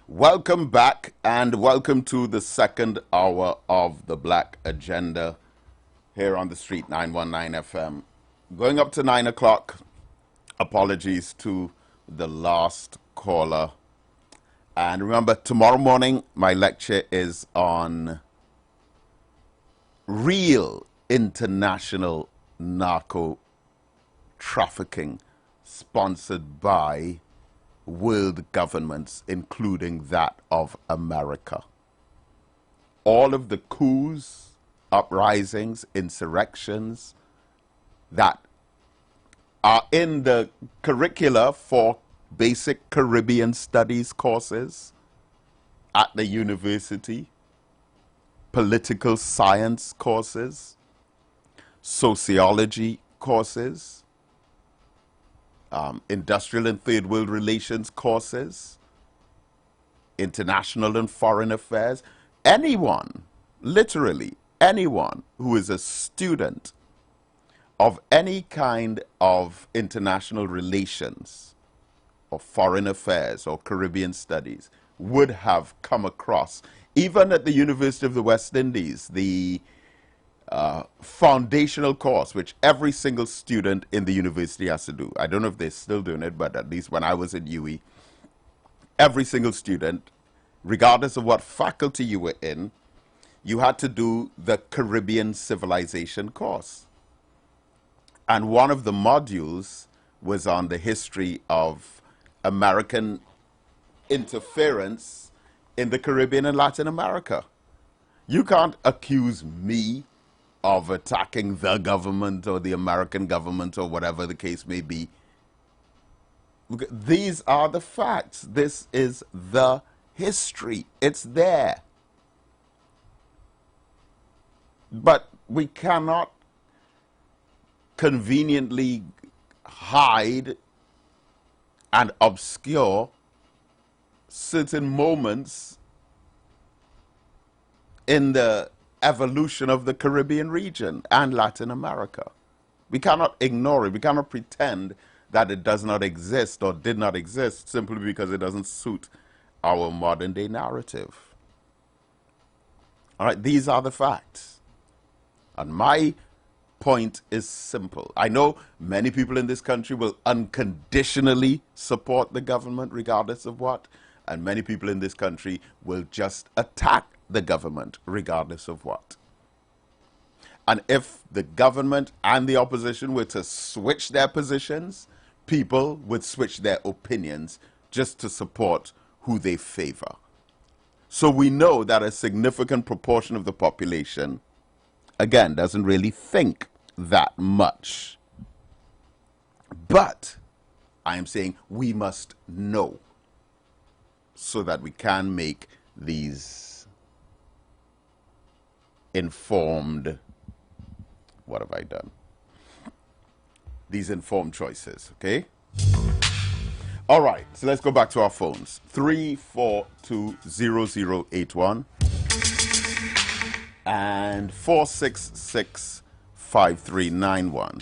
Welcome back and welcome to the second hour of the Black Agenda here on the Street 919 FM. Going up to 9 o'clock, apologies to the last caller. And remember, tomorrow morning, my lecture is on real international narco trafficking sponsored by world governments, including that of America. All of the coups, uprisings, insurrections that are in the curricula for basic Caribbean studies courses at the university, political science courses, sociology courses, industrial and third world relations courses, international and foreign affairs. Anyone, literally anyone who is a student of any kind of international relations or foreign affairs or Caribbean studies would have come across, even at the University of the West Indies, the foundational course which every single student in the university has to do. I don't know if they're still doing it, but at least when I was at UE, every single student, regardless of what faculty you were in, you had to do the Caribbean civilization course. And one of the modules was on the history of American interference in the Caribbean and Latin America. You can't accuse me of attacking the government or the American government or whatever the case may be. These are the facts. This is the history. It's there. But we cannot conveniently hide and obscure certain moments in the evolution of the Caribbean region and Latin America. We cannot ignore it. We cannot pretend that it does not exist or did not exist simply because it doesn't suit our modern day narrative. All right, these are the facts. And my point is simple. I know many people in this country will unconditionally support the government regardless of what, and many people in this country will just attack the government regardless of what. And if the government and the opposition were to switch their positions, people would switch their opinions just to support who they favor. So we know that a significant proportion of the population, again, doesn't really think that much. But I am saying we must know so that we can make these informed, what have I done? These informed choices, okay? All right, so let's go back to our phones. 3420081 and 4665391.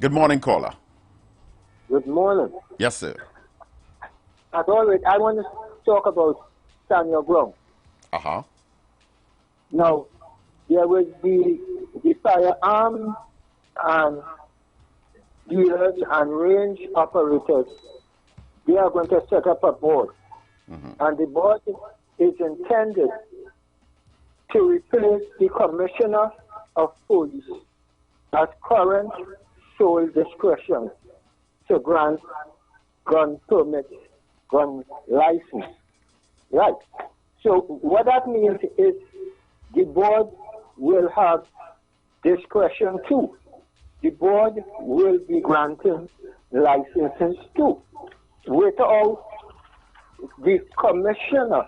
Good morning, caller. Good morning. Yes, sir. As always, I want to talk about stand your ground. Uh-huh. Now, there will be the firearm and dealers and range operators. They are going to set up a board. And the board is intended to replace the commissioner of police as current sole discretion to grant gun permits, gun license. Right. So what that means is the board will have discretion too. The board will be granting licenses too. Without the commissioner,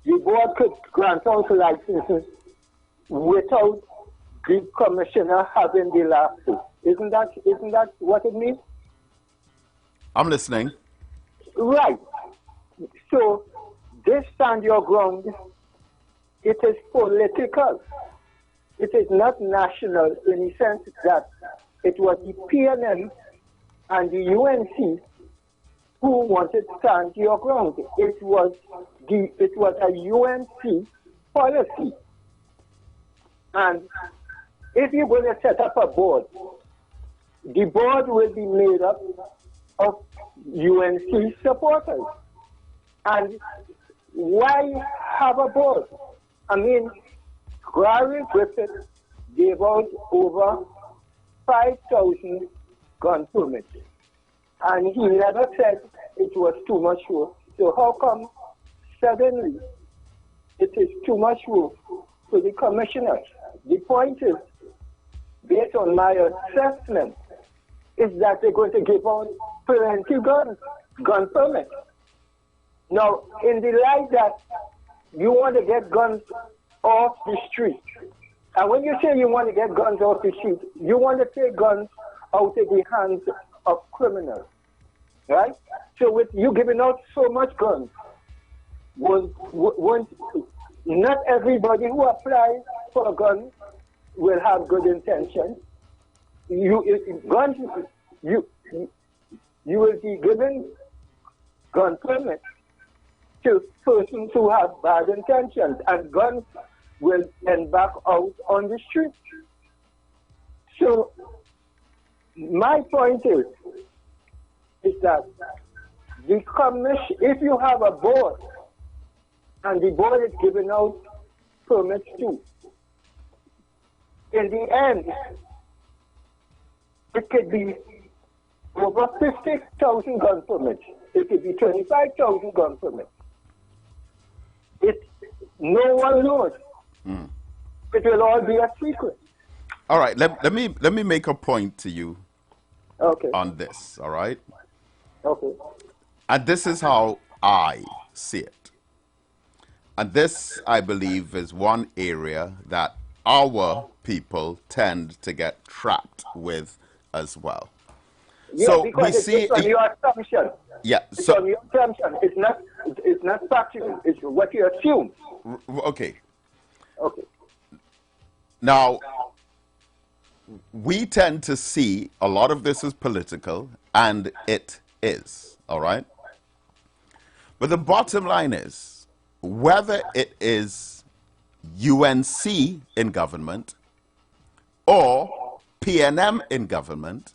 the board could grant out licenses without the commissioner having the last say. Isn't that what it means? I'm listening. Right. So this stand your ground, it is political. It is not national in the sense that it was the PNL and the UNC who wanted to stand your ground. It was a UNC policy. And if you're going to set up a board, the board will be made up of UNC supporters. And why have a board? I mean, Gary Griffith gave out over 5,000 gun permits. And he never said it was too much work. So how come suddenly it is too much work for the commissioners? The point is, based on my assessment, is that they're going to give out plenty gun permits. Now, in the light that you want to get guns off the street, and when you say you want to get guns off the street, you want to take guns out of the hands of criminals, right? So with you giving out so much guns, not everybody who applies for a gun will have good intentions. You will be given gun permits to persons who have bad intentions, and guns will end back out on the street. So my point is that the commission, if you have a board, and the board is giving out permits too, in the end, It could be over 50,000 gun permits. It could be 25,000 gun permits. No one knows. It will all be a secret. All right, let me make a point to you on this, all right? Okay. And this is how I see it. And this, I believe, is one area that our people tend to get trapped with as well. Yeah, so because we see it's on your assumption. Yeah. It's So on your assumption. It's not factual. It's what you assume. okay. Okay. Now, we tend to see a lot of this is political, and it is, all right? But the bottom line is, whether it is UNC in government, or PNM in government,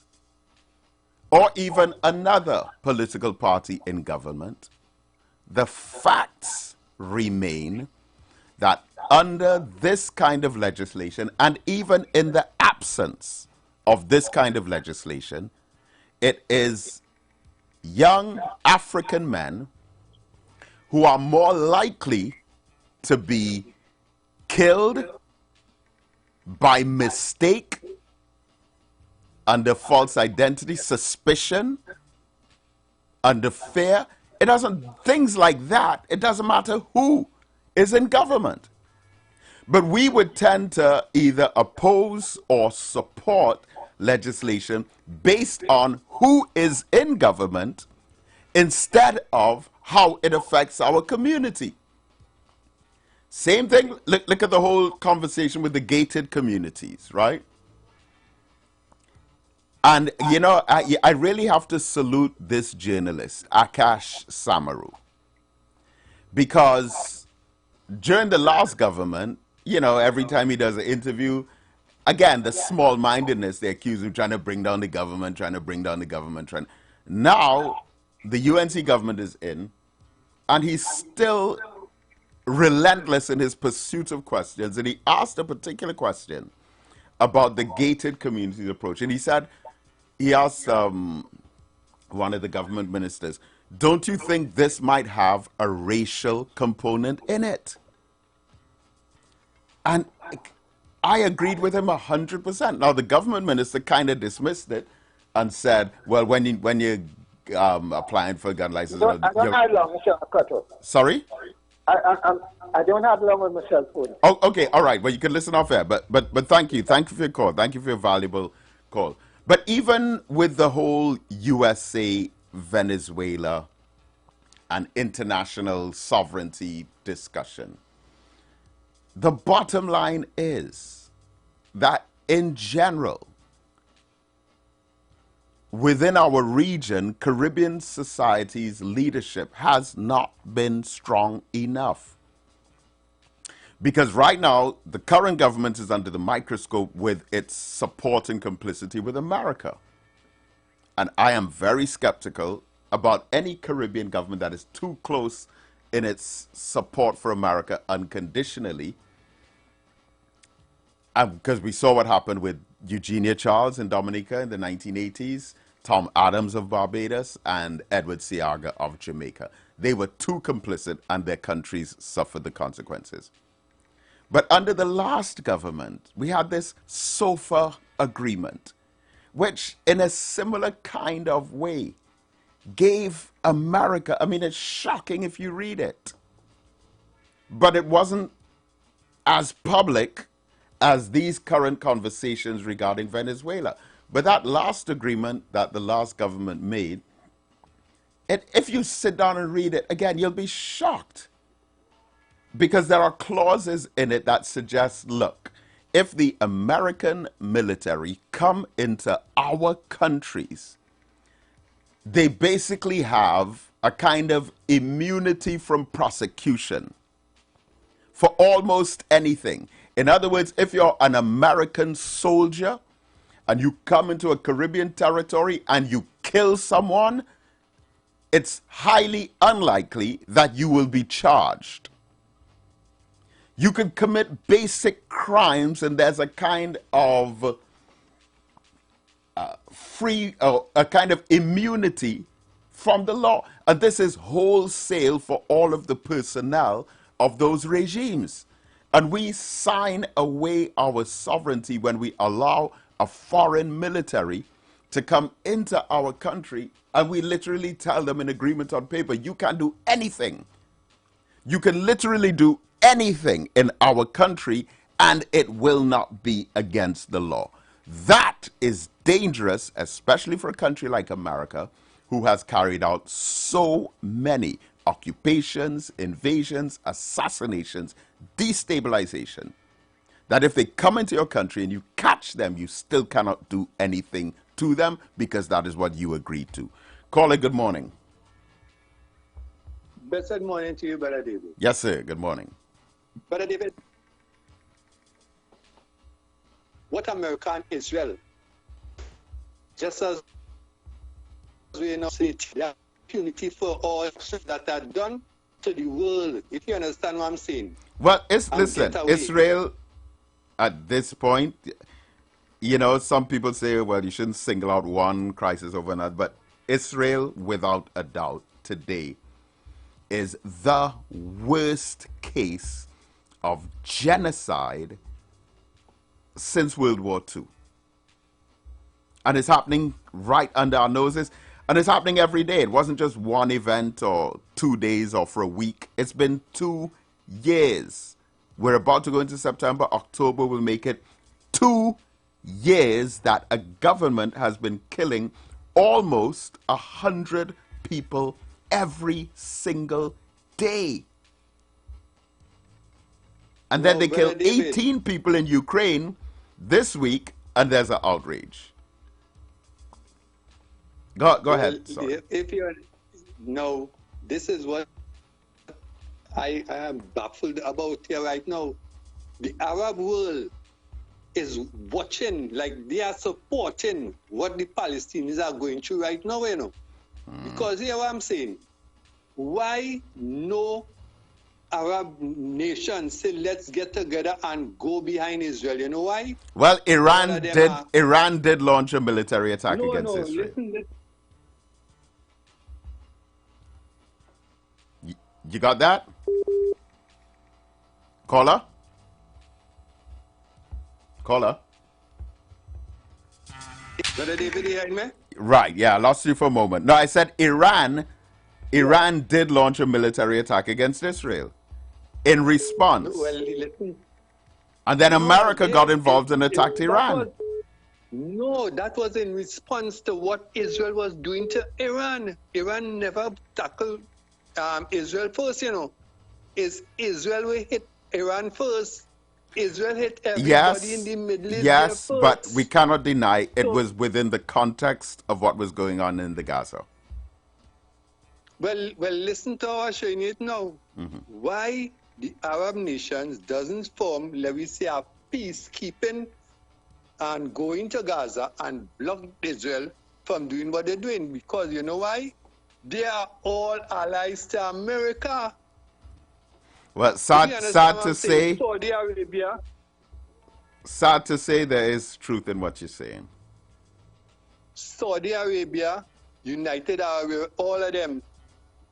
or even another political party in government, the facts remain that under this kind of legislation, and even in the absence of this kind of legislation, it is young African men who are more likely to be killed by mistake, under false identity, suspicion, under fear. It doesn't, things like that, it doesn't matter who is in government. But we would tend to either oppose or support legislation based on who is in government instead of how it affects our community. Same thing, look at the whole conversation with the gated communities, right? And, you know, I really have to salute this journalist, Akash Samaru, because during the last government, you know, every time he does an interview, again, the small-mindedness, they accuse him trying to bring down the government, Now, the UNC government is in, and he's still relentless in his pursuit of questions, and he asked a particular question about the gated communities approach, and he asked one of the government ministers, don't you think this might have a racial component in it? And I agreed with him 100%. Now, the government minister kind of dismissed it and said, well, when you're applying for a gun license... I don't have long, Michelle Cotto. Sorry? I don't have long with Michelle's phone. Oh, okay, all right. Well, you can listen off air. But thank you. Thank you for your call. Thank you for your valuable call. But even with the whole USA, Venezuela, and international sovereignty discussion, the bottom line is that in general, within our region, Caribbean society's leadership has not been strong enough. Because right now, the current government is under the microscope with its support and complicity with America. And I am very skeptical about any Caribbean government that is too close in its support for America unconditionally. Because we saw what happened with Eugenia Charles in Dominica in the 1980s, Tom Adams of Barbados, and Edward Seaga of Jamaica. They were too complicit, and their countries suffered the consequences. But under the last government, we had this SOFA agreement, which in a similar kind of way gave America, I mean, it's shocking if you read it, but it wasn't as public as these current conversations regarding Venezuela. But that last agreement that the last government made, if you sit down and read it, again, you'll be shocked. Because there are clauses in it that suggest, look, if the American military come into our countries, they basically have a kind of immunity from prosecution for almost anything. In other words, if you're an American soldier and you come into a Caribbean territory and you kill someone, it's highly unlikely that you will be charged. You can commit basic crimes and there's a kind of a kind of immunity from the law. And this is wholesale for all of the personnel of those regimes. And we sign away our sovereignty when we allow a foreign military to come into our country, and we literally tell them in agreement on paper, you can't do anything. You can literally do anything in our country, and it will not be against the law. That is dangerous, especially for a country like America, who has carried out so many occupations, invasions, assassinations, destabilization, that if they come into your country and you catch them, you still cannot do anything to them because that is what you agreed to. Caller, good morning. Blessed morning to you, Brother David. Yes, sir. Good morning. Brother David, what America and Israel, just as we know, the unity for all that are done to the world, if you understand what I'm saying. Well, listen, Israel, at this point, you know, some people say, well, you shouldn't single out one crisis over another, but Israel, without a doubt, today is the worst case of genocide since World War II. And it's happening right under our noses. And it's happening every day. It wasn't just one event or 2 days or for a week. It's been 2 years. We're about to go into September. October will make it 2 years that a government has been killing almost 100 people every single day. And then they killed 18 people in Ukraine this week, and there's an outrage. Go ahead. Sorry. If you're no, this is what I am baffled about here right now. The Arab world is watching, like they are supporting what the Palestinians are going through right now, you know. Because here what I'm saying, why no Arab nation say let's get together and go behind Israel? You know why? Well, Iran did launch a military attack against Israel. Listen. You got that? Caller? Brother David, you heard me? Right, yeah, I lost you for a moment. No, I said Iran did launch a military attack against Israel in response. Well, listen. And then America got involved and attacked Iran. That was in response to what Israel was doing to Iran. Iran never tackled Israel first, you know. Israel will hit Iran first. Israel hit everybody in the Middle East. Yes, but we cannot deny it was within the context of what was going on in the Gaza. Well, listen to our showing it now. Why the Arab nations doesn't form, let me say, a peacekeeping and go into Gaza and block Israel from doing what they're doing? Because you know why? They are all allies to America. Well, sad to say, Saudi Arabia. Sad to say, there is truth in what you're saying. Saudi Arabia, United Arab, all of them,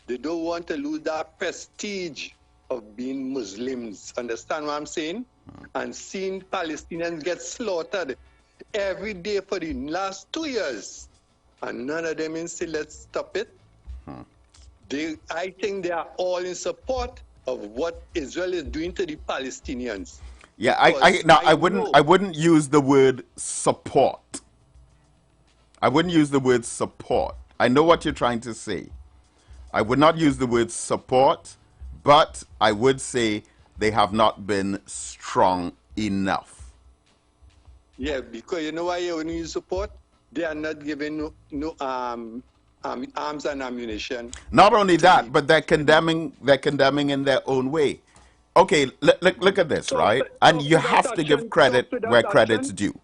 they don't want to lose that prestige of being Muslims. Understand what I'm saying? And seeing Palestinians get slaughtered every day for the last 2 years. And none of them say, let's stop it. I think they are all in support of what Israel is doing to the Palestinians. Yeah, I wouldn't use the word support. I wouldn't use the word support. I know what you're trying to say. I would not use the word support, but I would say they have not been strong enough. Yeah, because you know why you wouldn't use support? They are not giving no arms and ammunition. Not only that, but they're condemning in their own way. Okay, look at this, right? And you have to give credit where credit's due.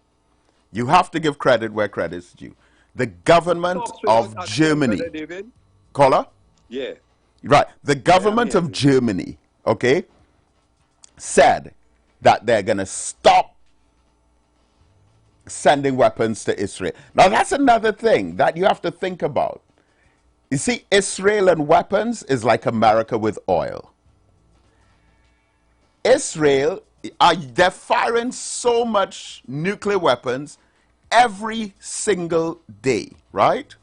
You have to give credit where credit's due. The government of Germany. Caller? Yeah. Right. The government of Germany, okay, said that they're going to stop sending weapons to Israel. Now, that's another thing that you have to think about. You see, Israel and weapons is like America with oil. Israel, they're firing so much nuclear weapons every single day, right?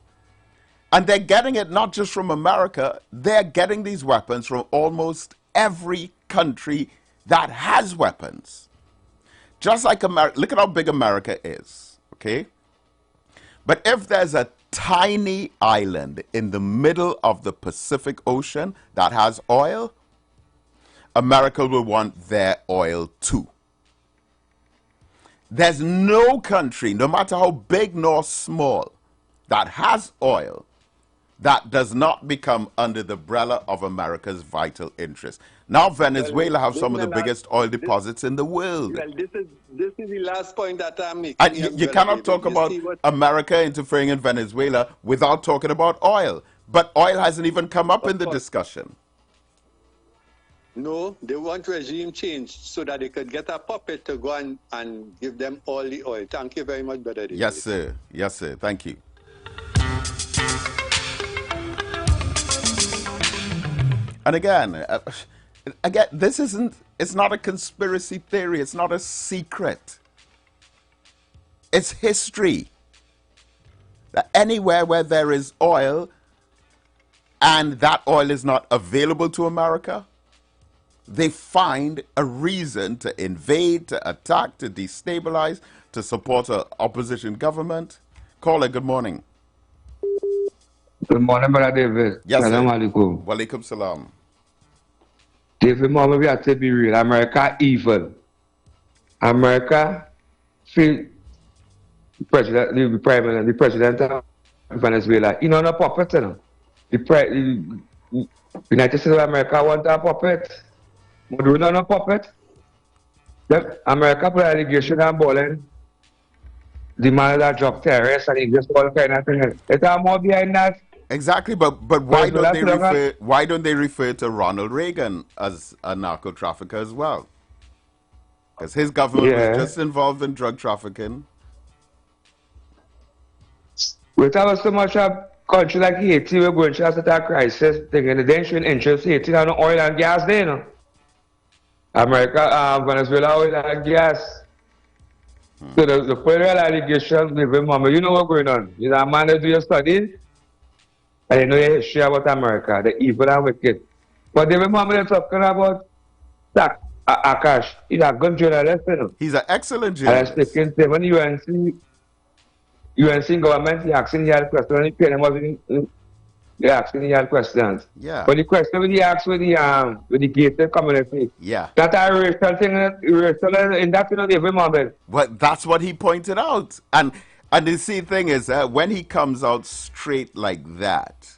And they're getting it not just from America, they're getting these weapons from almost every country that has weapons. Just like America, look at how big America is, okay? But if there's a tiny island in the middle of the Pacific Ocean that has oil, America will want their oil too. There's no country, no matter how big nor small, that has oil that does not become under the umbrella of America's vital interest. Now Venezuela have some of the biggest oil deposits in the world. Well, this is the last point that I'm making. And you cannot talk about America interfering in Venezuela without talking about oil. But oil hasn't even come up in the discussion. No, they want regime change so that they could get a puppet to go and give them all the oil. Thank you very much, Brother David. Yes, sir. Yes, sir. Thank you. And again, it's not a conspiracy theory. It's not a secret. It's history. That anywhere where there is oil and that oil is not available to America, they find a reason to invade, to attack, to destabilize, to support an opposition government. Caller, good morning. Good morning, Brother David. Yes, Salam alaikum. Walaikum salam. David, Mama, we have to be real. America evil. America, the president of Venezuela, you know, no puppet, you know. The United States of America want a puppet. Maduro no puppet. America put allegation on Bolin. The man that drug terrorists and he just all kind of thing. It's more behind that. Exactly, but why don't they refer to Ronald Reagan as a narco trafficker as well? Because his government was just involved in drug trafficking. Without so much a country like Haiti, we're going to have a crisis thing, and they shouldn't interest Haiti on oil and gas there, you know. America, Venezuela, oil and gas. So the federal allegations, Mama, you know what's going on. You know, a man that do your studies, and you know your history about America, the evil and wicked. But the Mama they're talking about that Akash, he's a good journalist, you know. He's an excellent journalist. And speaking to when UNC government, he asking you questions, they asking you questions. Yeah. But the question when he asks with the gated community, that a racial thing, in that, you know, the moment. Well, that's what he pointed out. And the see thing is, when he comes out straight like that,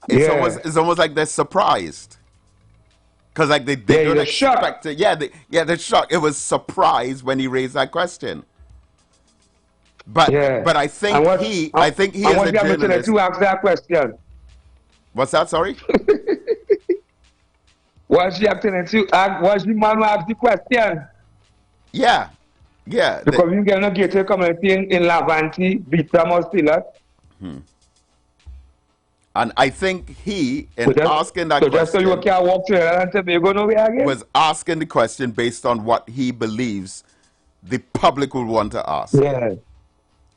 it's almost like they're surprised. Because like they don't expect it. They're shocked. It was surprise when he raised that question. But I think he as a journalist. To ask that question. What's that? Sorry. Was the man who asked the question? Yeah. Because you cannot get a community in Lavanti, Bitra, Mostila. And I think he, asking that question, just so you can walk to Tobago nowhere again, was asking the question based on what he believes the public will want to ask. Yeah.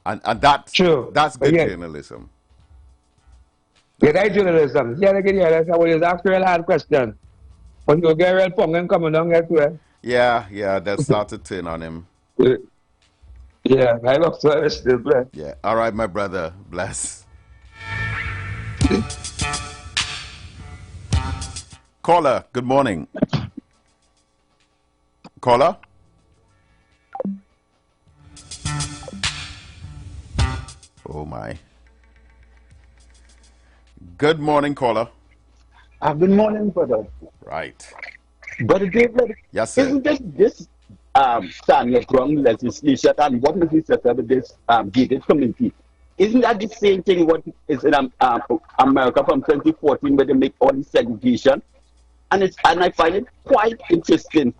And that's true. That's good journalism. Yeah, that's journalism. Yeah, that's what is actually a hard question. When you get real pong and coming down here. Yeah, they'll start to turn on him. Yeah, I love to still bless. Yeah. All right, my brother. Bless. Caller, good morning. Caller? Oh my. Good morning, caller. Good morning, brother. Right. Brother David. Yes, sir. Isn't this stand your ground legislation and what is it with this gated community? Isn't that the same thing what is in America from 2014 where they make all this segregation? And I find it quite interesting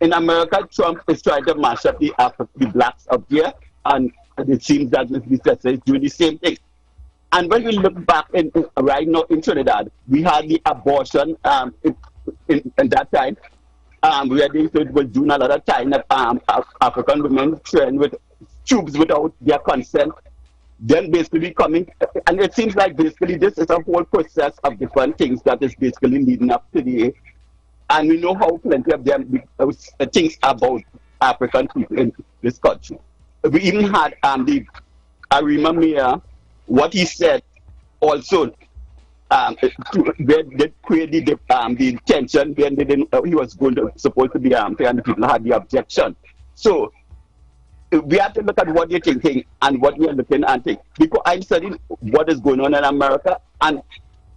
in America, Trump is trying to mash up the blacks up there, and it seems that Mr. Sessa is doing the same thing. And when we look back right now in Trinidad, we had the abortion in that time. Where they said it was doing a lot of time that African women trained with tubes without their consent. Then basically coming, and it seems like basically this is a whole process of different things that is basically leading up to the, and we know how plenty of them things about African people in this country. We even had the Arima Mayor, what he said also. They created the tension when they didn't, he was supposed to be fair, and the people had the objection. So we have to look at what you're thinking and what we are looking at. Because I'm studying what is going on in America and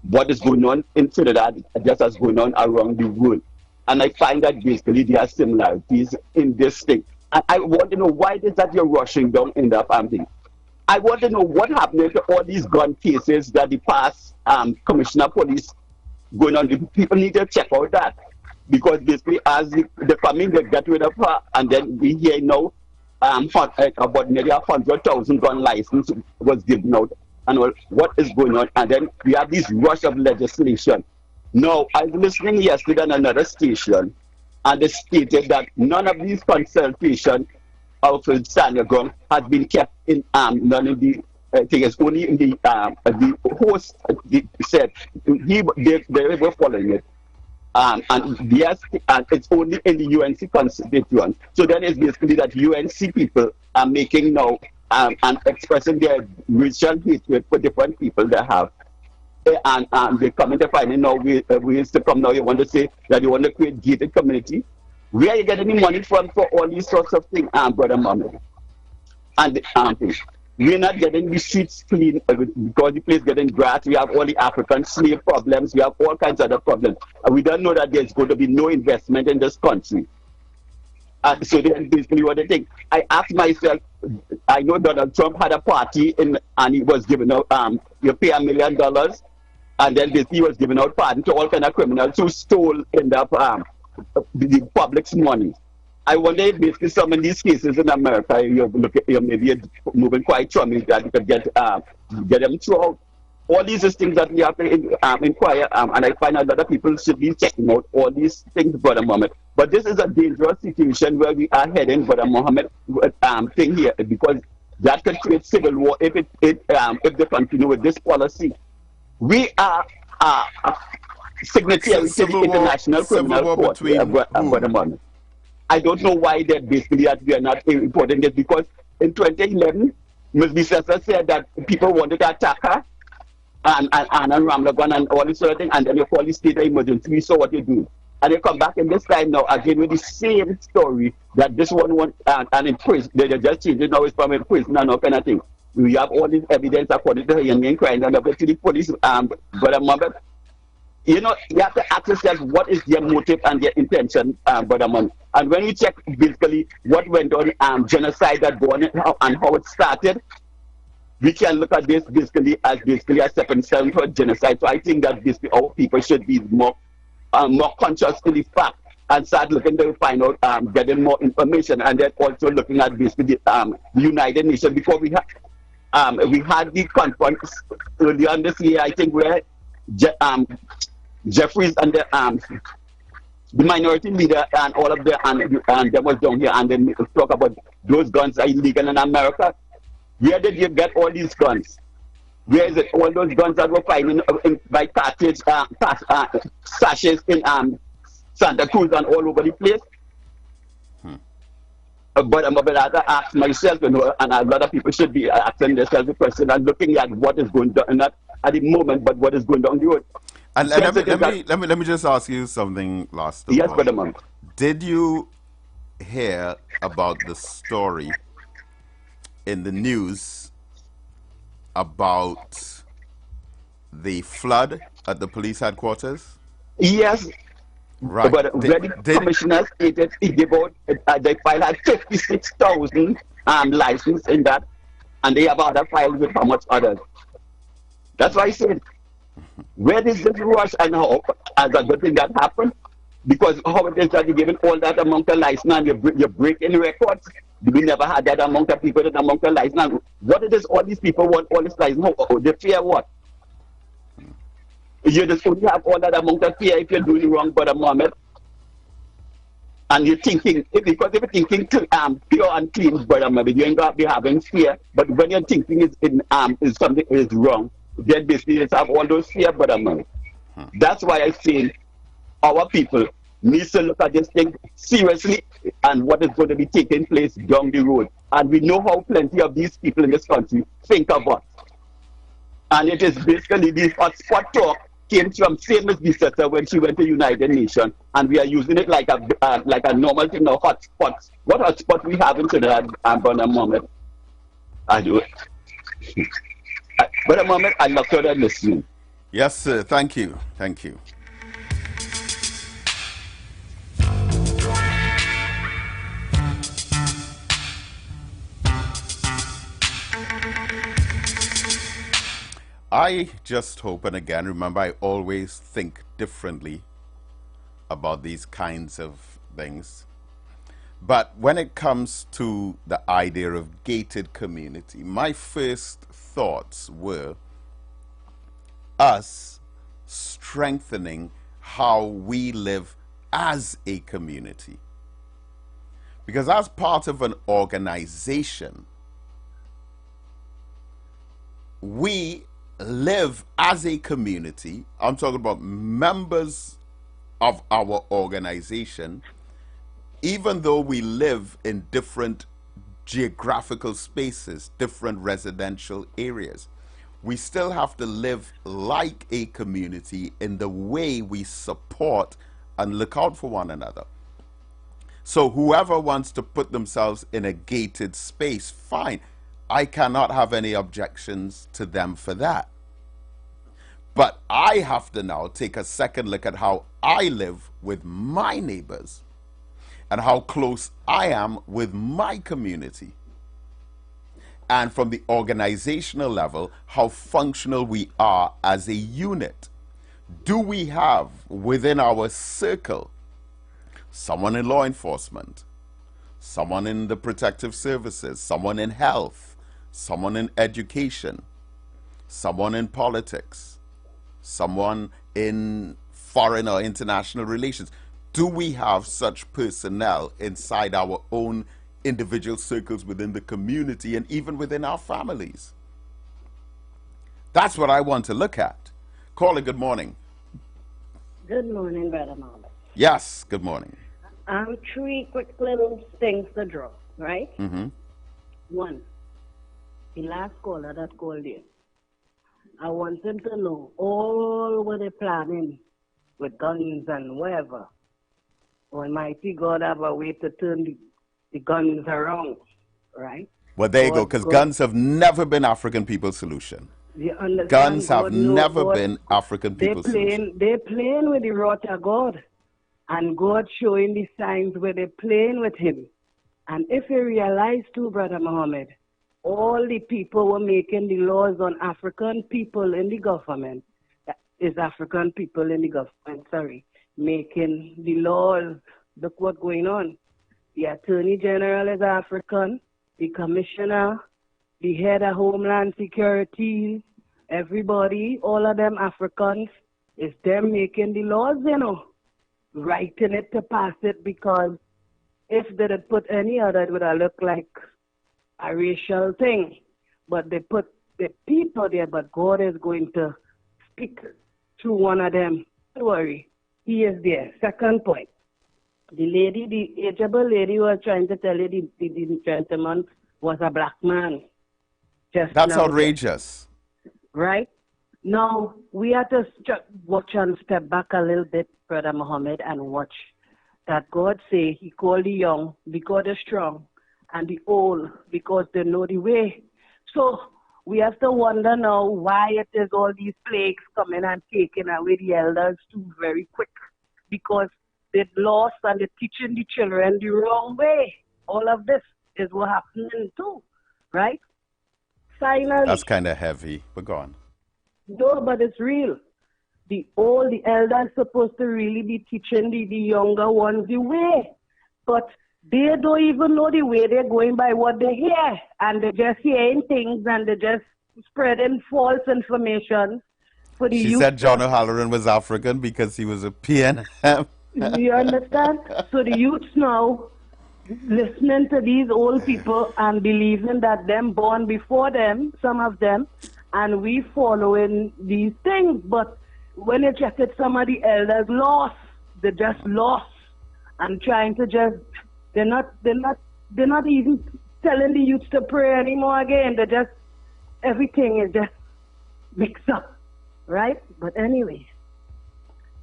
what is going on in Trinidad, just as going on around the world. And I find that basically there are similarities in this thing. And I want to know why is that you're rushing down in that thing. I want to know what happened to all these gun cases that the past commissioner of police going on. The people need to check out that. Because basically as the family they get rid of her, and then we hear now about nearly 100,000 gun license was given out and all, what is going on. And then we have this rush of legislation. Now, I was listening yesterday on another station, and they stated that none of these consultations of stand your ground has been kept in none of the things. Only in the host said they were following it. And yes, and it's only in the UNC constituent. So then it's basically that UNC people are making now and expressing their racial hatred for different people they have. And they're coming to finding now ways to come now. You want to say that you want to create gated community. Where are you getting any money from for all these sorts of things, Brother Mohammed? And we're not getting the streets clean because the place getting grass. We have all the African slave problems. We have all kinds of other problems. And we don't know that there's going to be no investment in this country. So then basically what they think. I asked myself, I know Donald Trump had a party and he was giving out, you pay $1 million, and then he was giving out pardon to all kind of criminals who stole in the public's money. I wonder if basically some of these cases in America, you're maybe moving quite strongly that you could get them through. All these are things that we have to inquire, and I find a lot of people should be checking out all these things, Brother Mohammed. But this is a dangerous situation where we are heading, Brother Mohammed, thing here, because that could create civil war if they continue with this policy. We are signatory to the International Criminal Court, Brother Mohammed. I don't know why that basically that we are not reporting this, because in 2011, Ms. Bissessa said that people wanted to attack her and Ramlagan and all this sort of thing, and then you call the state of emergency. We saw what you do. And they come back in this time now again with the same story that this one and in prison. They just changed it now, it's from in prison and all kind of thing. We have all this evidence according to the Indian crime and up to the police, Brother Mohammed. You know, you have to ask yourself what is their motive and their intention, Brother Mohammed. And when you check basically what went on, genocide that go on and how it started, we can look at this basically as a stepping stone for genocide. So I think that basically our people should be more conscious in the fact and start looking to find out, getting more information, and then also looking at basically the United Nations, because we had the conference earlier on this year, I think, where Jeffries and the minority leader and all of the and them was down here, and then talk about those guns are illegal in America. Where did you get all these guns? Where is it? All those guns that were finding by cartridge sashes in Santa Cruz and all over the place. But I'm about to ask myself, you know, and a lot of people should be asking themselves the question and looking at what is going on, not at the moment, but what is going down the road. And let me just ask you something last. Yes, Brother Mohammed. Did you hear about the story in the news about the flood at the police headquarters? Yes. Right. But where the commissioner stated he gave out, they filed had 56,000 license in that, and they have other files with how much others. That's why I said, where is this rush and how, as a good thing that happened? Because how it is that you're giving all that amount of license and you're breaking records. We never had that amount of people, that amount of license. What it is all these people want all this license? They fear what? You just only have all that amount of fear if you're doing wrong, Brother Mohammed. And you're thinking, because if you're thinking pure and clean, Brother Mohammed, you ain't going to be having fear. But when you're thinking is something is wrong, then basically you have all those fear, Brother Mohammed. That's why I say our people need to look at this thing seriously and what is going to be taking place down the road. And we know how plenty of these people in this country think of us. And it is basically this hotspot talk came from same Miss Bissetta when she went to United Nations, and we are using it like a normal thing now. Hotspots. What hotspot we have in Trinidad and Brother Mohammed? I do it. Brother Mohammed, I love to listening. Yes, sir. Thank you. Thank you. I just hope, and again, remember, I always think differently about these kinds of things. But when it comes to the idea of gated community, my first thoughts were us strengthening how we live as a community. Because as part of an organization, we live as a community. I'm talking about members of our organization. Even though we live in different geographical spaces, different residential areas, we still have to live like a community in the way we support and look out for one another. So whoever wants to put themselves in a gated space, fine. I cannot have any objections to them for that. But I have to now take a second look at how I live with my neighbors and how close I am with my community. And from the organizational level, how functional we are as a unit. Do we have within our circle someone in law enforcement, someone in the protective services, someone in health, someone in education, someone in politics, someone in foreign or international relations? Do we have such personnel inside our own individual circles within the community and even within our families? That's what I want to look at. Caller, good morning. Good morning, Brother Mohammed. Yes, good morning. Three quick little things to draw, right? Mm-hmm. One, the last caller that called in, I want him to know all what they're planning with guns and whatever. Almighty God have a way to turn the guns around, right? Well, there you go, because guns have never been African people's solution. Guns have never been African people's solution. They're playing with the wrath of God. And God showing the signs where they're playing with him. And if you realize too, Brother Mohammed, all the people were making the laws on African people in the government, African people in the government, making the laws. Look what's going on. The Attorney General is African, the Commissioner, the head of Homeland Security, everybody, all of them Africans, is them making the laws, you know. Writing it to pass it, because if they did put any other, it would have looked like a racial thing. But they put the people there, but God is going to speak through one of them. Don't worry, he is there. Second point, the lady, the ageable lady was trying to tell you the gentleman was a black man. That's outrageous. Right? Now, we have to watch and step back a little bit, Brother Mohammed, and watch that God say he called the young because they're strong and the old because they know the way. So we have to wonder now why it is all these plagues coming and taking away the elders too very quick, because they've lost and they're teaching the children the wrong way. All of this is what happening too, right? Finally. That's kind of heavy, but go on. No, but it's real. all the elders supposed to really be teaching the younger ones the way. But they don't even know the way. They're going by what they hear. And they're just hearing things and they're just spreading false information for the She youth. said John O'Halloran was African because he was a PNM. You understand? So the youths now listening to these old people and believing that them born before them, some of them, and we following these things. But when you check it, some of the elders lost. They just lost and trying to just they're not even telling the youths to pray anymore again. They just everything is just mixed up. Right? But anyway,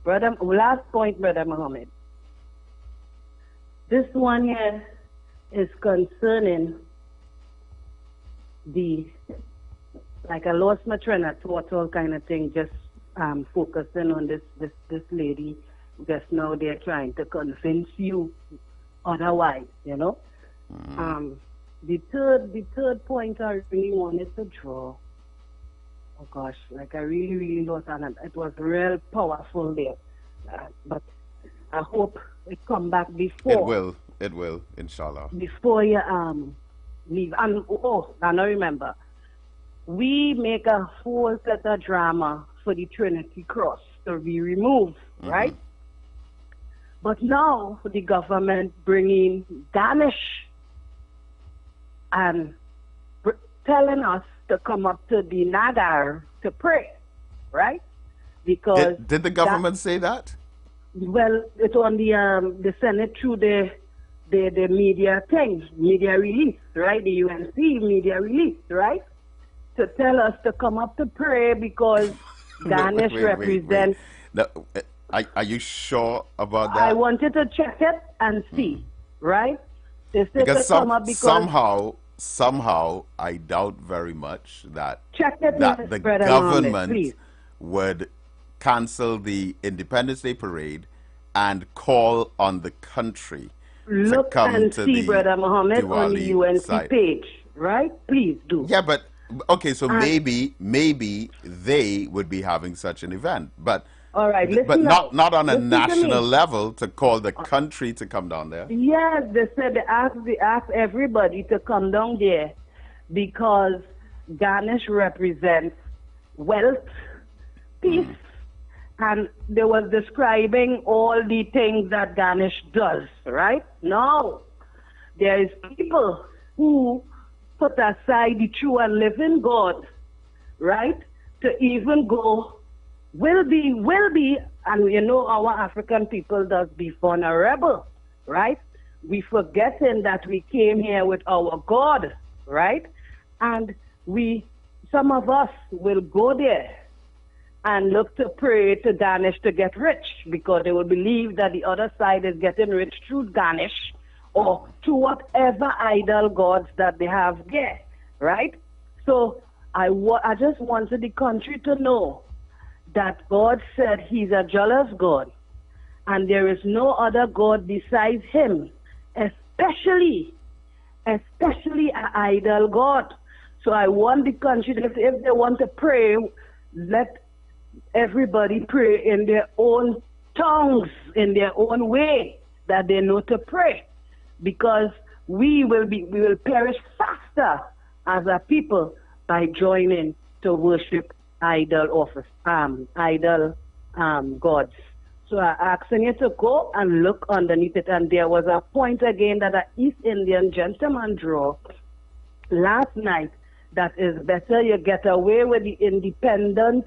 last point, Brother Muhammad. This one here is concerning I lost my train of thought, all kind of thing, just focusing on this lady. Just now they're trying to convince you otherwise, you know. The third point I really wanted to draw. Oh gosh, I really, really lost, and it was real powerful there. But I hope it come back before. It will, inshallah. Before you leave. And I remember, we make a whole set of drama for the Trinity Cross to be removed, right? But now the government bringing Ganesh and telling us to come up to the Nagar to pray, right? Because did the government say that? Well, it's on the Senate through the media thing, media release, right? The UNC media release, right? To tell us to come up to pray because Ganesh represents. No, are you sure about that? I wanted to check it and see, right? They said because to come up because somehow I doubt very much that the government would cancel the Independence Day parade and call on the country to come and to see the Brother Muhammad Diwali on the UNC side. page, right? Please do. Yeah, but okay, so maybe they would be having such an event, but all right, but now. not on a Listen to national me. level to call the country to come down there. Yes, they said they asked everybody to come down there because Ganesh represents wealth, peace, and they was describing all the things that Ganesh does, right? Now, there is people who put aside the true and living God, right, to even go, will be, and you know our African people does be vulnerable, right? We forgetting that we came here with our God, right? And some of us will go there and look to pray to Ganesh to get rich because they will believe that the other side is getting rich through Ganesh or through whatever idol gods that they have there, right? So I just wanted the country to know that God said he's a jealous God and there is no other God besides him, especially an idol God. So I want the country, if they want to pray, let everybody pray in their own tongues, in their own way that they know to pray, because we will perish faster as a people by joining to worship idol gods. So I asking you to go and look underneath it. And there was a point again that an East Indian gentleman drew last night that is better you get away with the independence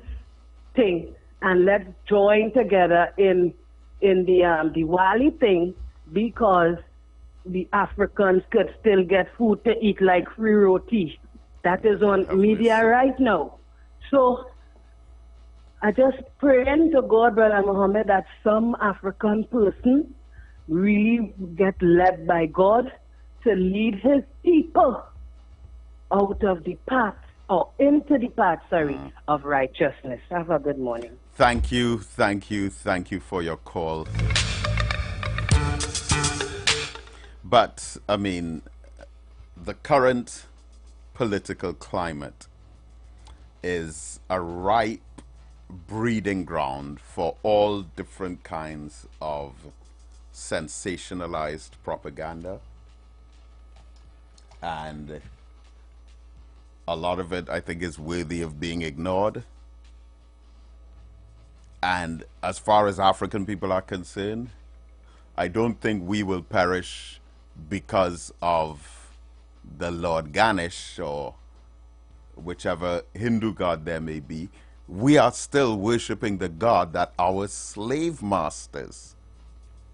thing and let's join together in the Diwali thing, because the Africans could still get food to eat like free roti. That is on media right now. So I just praying to God, Brother Muhammad, that some African person really get led by God to lead his people out of the path, or into the path, of righteousness. Have a good morning. Thank you for your call. But, I mean, the current political climate is a ripe breeding ground for all different kinds of sensationalized propaganda, and a lot of it I think is worthy of being ignored. And as far as African people are concerned, I don't think we will perish because of the Lord Ganesh or whichever Hindu god there may be. We are still worshiping the God that our slave masters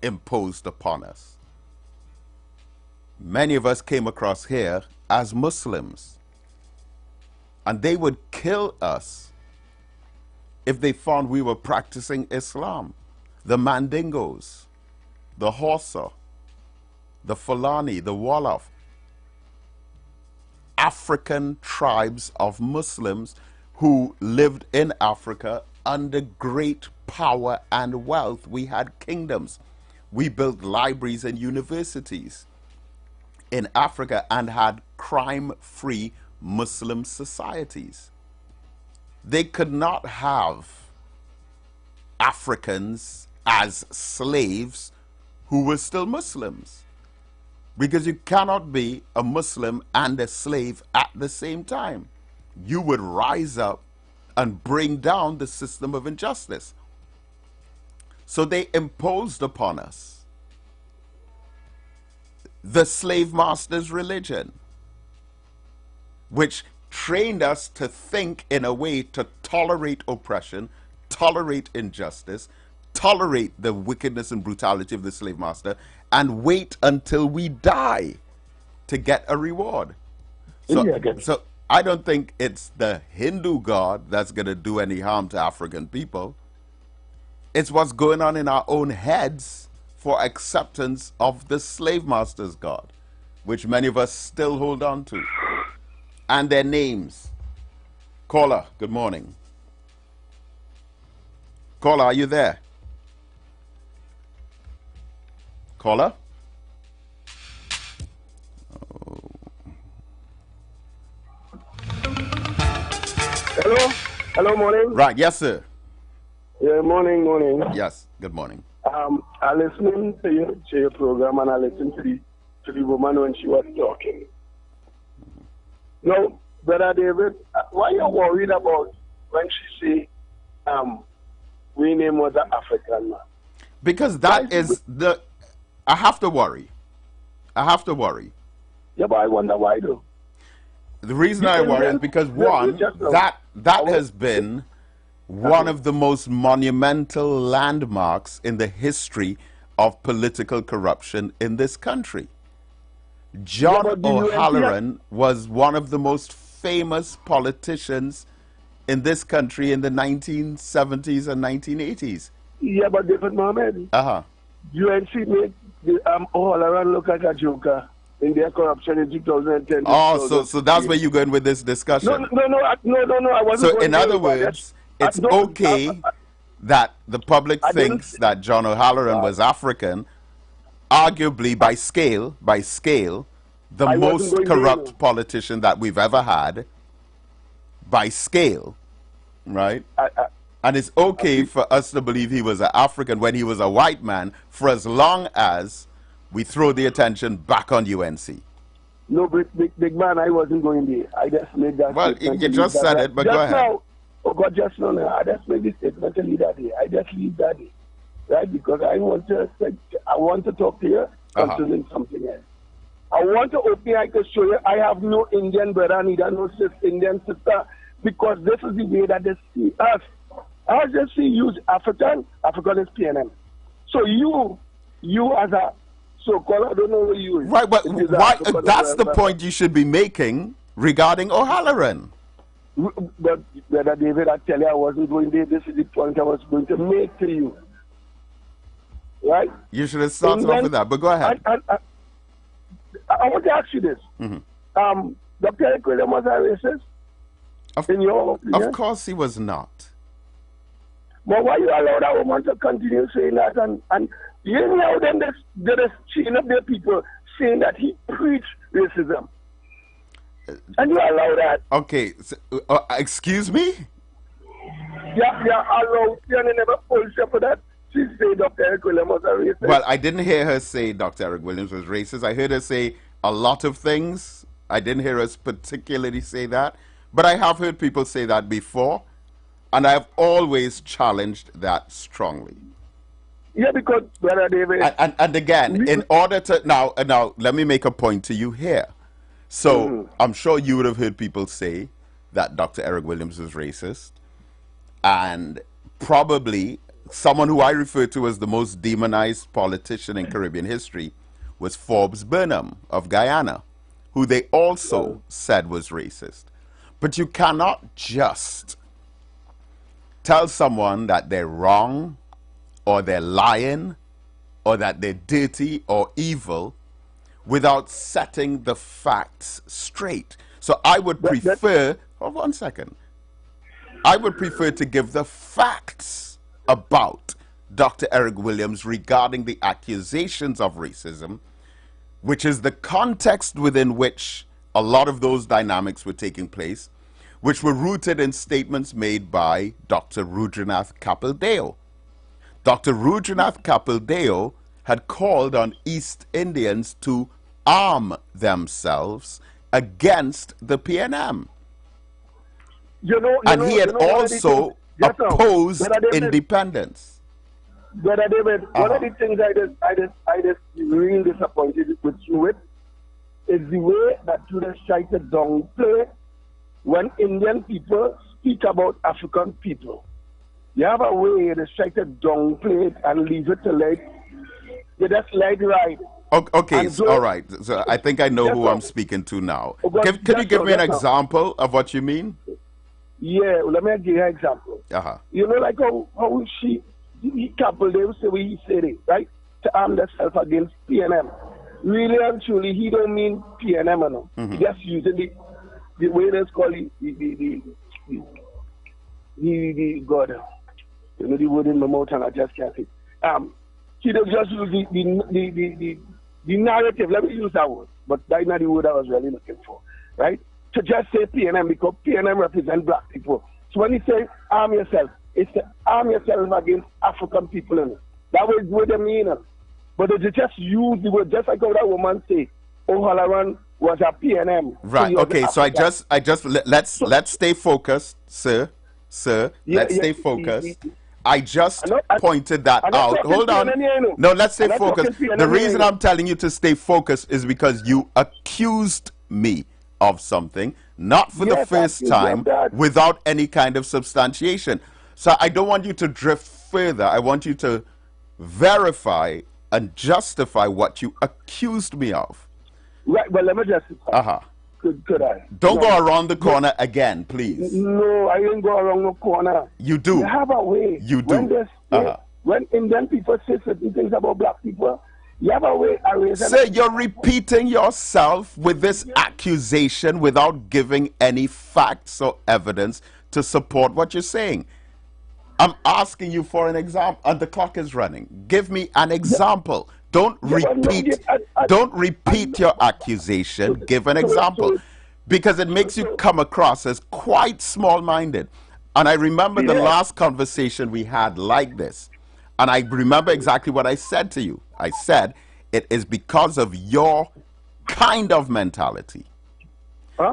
imposed upon us. Many of us came across here as Muslims, and they would kill us if they found we were practicing Islam. The Mandingos, the Hausa, the Fulani, the Wolof, African tribes of Muslims who lived in Africa under great power and wealth. We had kingdoms. We built libraries and universities in Africa and had crime-free Muslim societies. They could not have Africans as slaves who were still Muslims, because you cannot be a Muslim and a slave at the same time. You would rise up and bring down the system of injustice. So they imposed upon us the slave master's religion, which trained us to think in a way to tolerate oppression, tolerate injustice, tolerate the wickedness and brutality of the slave master, and wait until we die to get a reward. So I don't think it's the Hindu god that's going to do any harm to African people. It's what's going on in our own heads for acceptance of the slave master's god, which many of us still hold on to. And their names. Caller, good morning. Caller, are you there? Caller? Hello? Hello, morning? Right, yes, sir. Yeah, morning. Yes, good morning. I listened to your program, and I listened to the woman when she was talking. No, Brother David, why are you worried about when she say we name was an African man? Because that is the... I have to worry. Yeah, but I wonder why though. The reason I worry is because, one, that has been one of the most monumental landmarks in the history of political corruption in this country. John O'Halloran was one of the most famous politicians in this country in the 1970s and 1980s. Yeah, but David Mohammed, UNC made O'Halloran look like a joker in their corruption in 2010. Oh, so that's where you're going with this discussion. No, I wasn't. So in other words, it's okay that the public thinks that John O'Halloran was African, arguably by scale, the most corrupt politician that we've ever had, by scale, right? And it's okay for us to believe he was an African when he was a white man, for as long as we throw the attention back on UNC. No, big man, I wasn't going there. I just made that. Well, you just said it, but go ahead. Just now, I just made this statement to leave that day. I just leave that day, right? Because I want to talk to you concerning something else. I want to open. I can show you. I have no Indian brother, neither no Indian sister, because this is the way that they see us. I just see you African is PNM. So you as a so-called, I don't know who you is. Right, but why, that's the point you should be making regarding O'Halloran. But Brother David, I tell you, I wasn't going there. This is the point I was going to make to you. Right? You should have started off with that, but go ahead. I want to ask you this. Dr. Ekwele was a racist? In your opinion? Of course he was not. But why you allow that woman to continue saying that? And you know them they just chain up their people saying that he preached racism. And you allow that. Okay, so, excuse me? allowed and they never pulled her for that. She said Dr. Eric Williams was a racist. Well, I didn't hear her say Dr. Eric Williams was racist. I heard her say a lot of things. I didn't hear her particularly say that. But I have heard people say that before. And I have always challenged that strongly. Yeah, because, Brother David... And again, in order to... Now, let me make a point to you here. So, I'm sure you would have heard people say that Dr. Eric Williams was racist. And probably someone who I refer to as the most demonized politician in Caribbean history was Forbes Burnham of Guyana, who they also said was racist. But you cannot just tell someone that they're wrong or they're lying or that they're dirty or evil without setting the facts straight. So I would prefer, hold on a second, I would prefer to give the facts about Dr. Eric Williams regarding the accusations of racism, which is the context within which a lot of those dynamics were taking place, which were rooted in statements made by Dr. Rudranath Kapildeo. Dr. Rudranath Kapildeo had called on East Indians to arm themselves against the PNM. And he had also opposed independence. Brother David, one of the things I just really disappointed with you with is the way that you just try to downplay when Indian people speak about African people. You have a way to try to downplay it and leave it to you just let it ride. Okay, all right. So I think I know who I'm speaking to now. Can you give me an example of what you mean? Yeah, let me give you an example. You know, like how he coupled them, say we said it, right? To arm themselves against PNM. Really and truly, he don't mean PNM, no. He just using the way that's called the God. You know the word in my mouth and I just can't say. He just use the narrative, let me use that word, but that's not the word I was really looking for, right? To just say PNM because PNM represents black people. So when he says arm yourself, it's to arm yourself against African people. That was what they mean. But they just use the word, just like how that woman say, O'Halloran was a PNM. Right, okay, so let's stay focused, sir. Let's stay focused. I just pointed that out. Hold on. No, let's stay focused. The reason I'm telling you to stay focused is because you accused me of something, not for the first time, without any kind of substantiation. So I don't want you to drift further. I want you to verify and justify what you accused me of. Right, well, let me justify. Could I? Don't go around the corner again, please. No, I didn't go around the corner. You do. You have a way. You do. When Indian people say certain things about black people, you have a way. Sir, you're repeating yourself with this accusation without giving any facts or evidence to support what you're saying. I'm asking you for an example, and the clock is running. Give me an example. Don't repeat your accusation. Give an example. Because it makes you come across as quite small-minded. And I remember the last conversation we had like this. And I remember exactly what I said to you. I said, it is because of your kind of mentality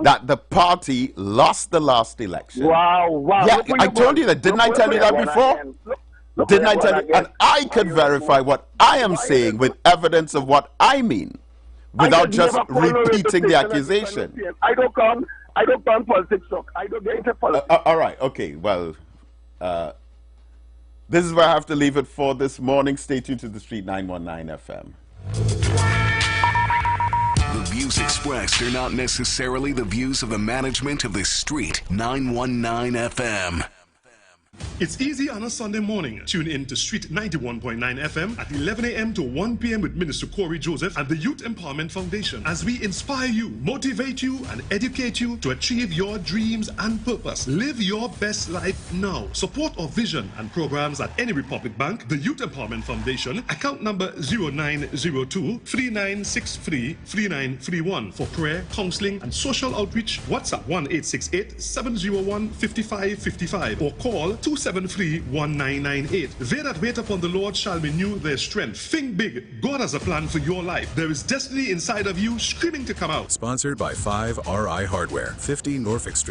that the party lost the last election. Wow. Yeah, I told you that. Didn't I tell you that before? Didn't I tell you? And I could verify what I am saying with evidence of what I mean, without just repeating the accusation. I don't come politics talk. I don't get into politics. All right, okay, well, this is where I have to leave it for this morning. Stay tuned to The Street 919 FM. The views expressed are not necessarily the views of the management of The Street 919 FM. It's easy on a Sunday morning. Tune in to Street 91.9 FM at 11 a.m. to 1 p.m. with Minister Corey Joseph and the Youth Empowerment Foundation as we inspire you, motivate you, and educate you to achieve your dreams and purpose. Live your best life now. Support our vision and programs at any Republic Bank, the Youth Empowerment Foundation, account number 0902-3963-3931 for prayer, counseling, and social outreach. WhatsApp 1-868-701-5555 or call 273-1998. They that wait upon the Lord shall renew their strength. Think big. God has a plan for your life. There is destiny inside of you screaming to come out. Sponsored by 5RI Hardware, 50 Norfolk Street.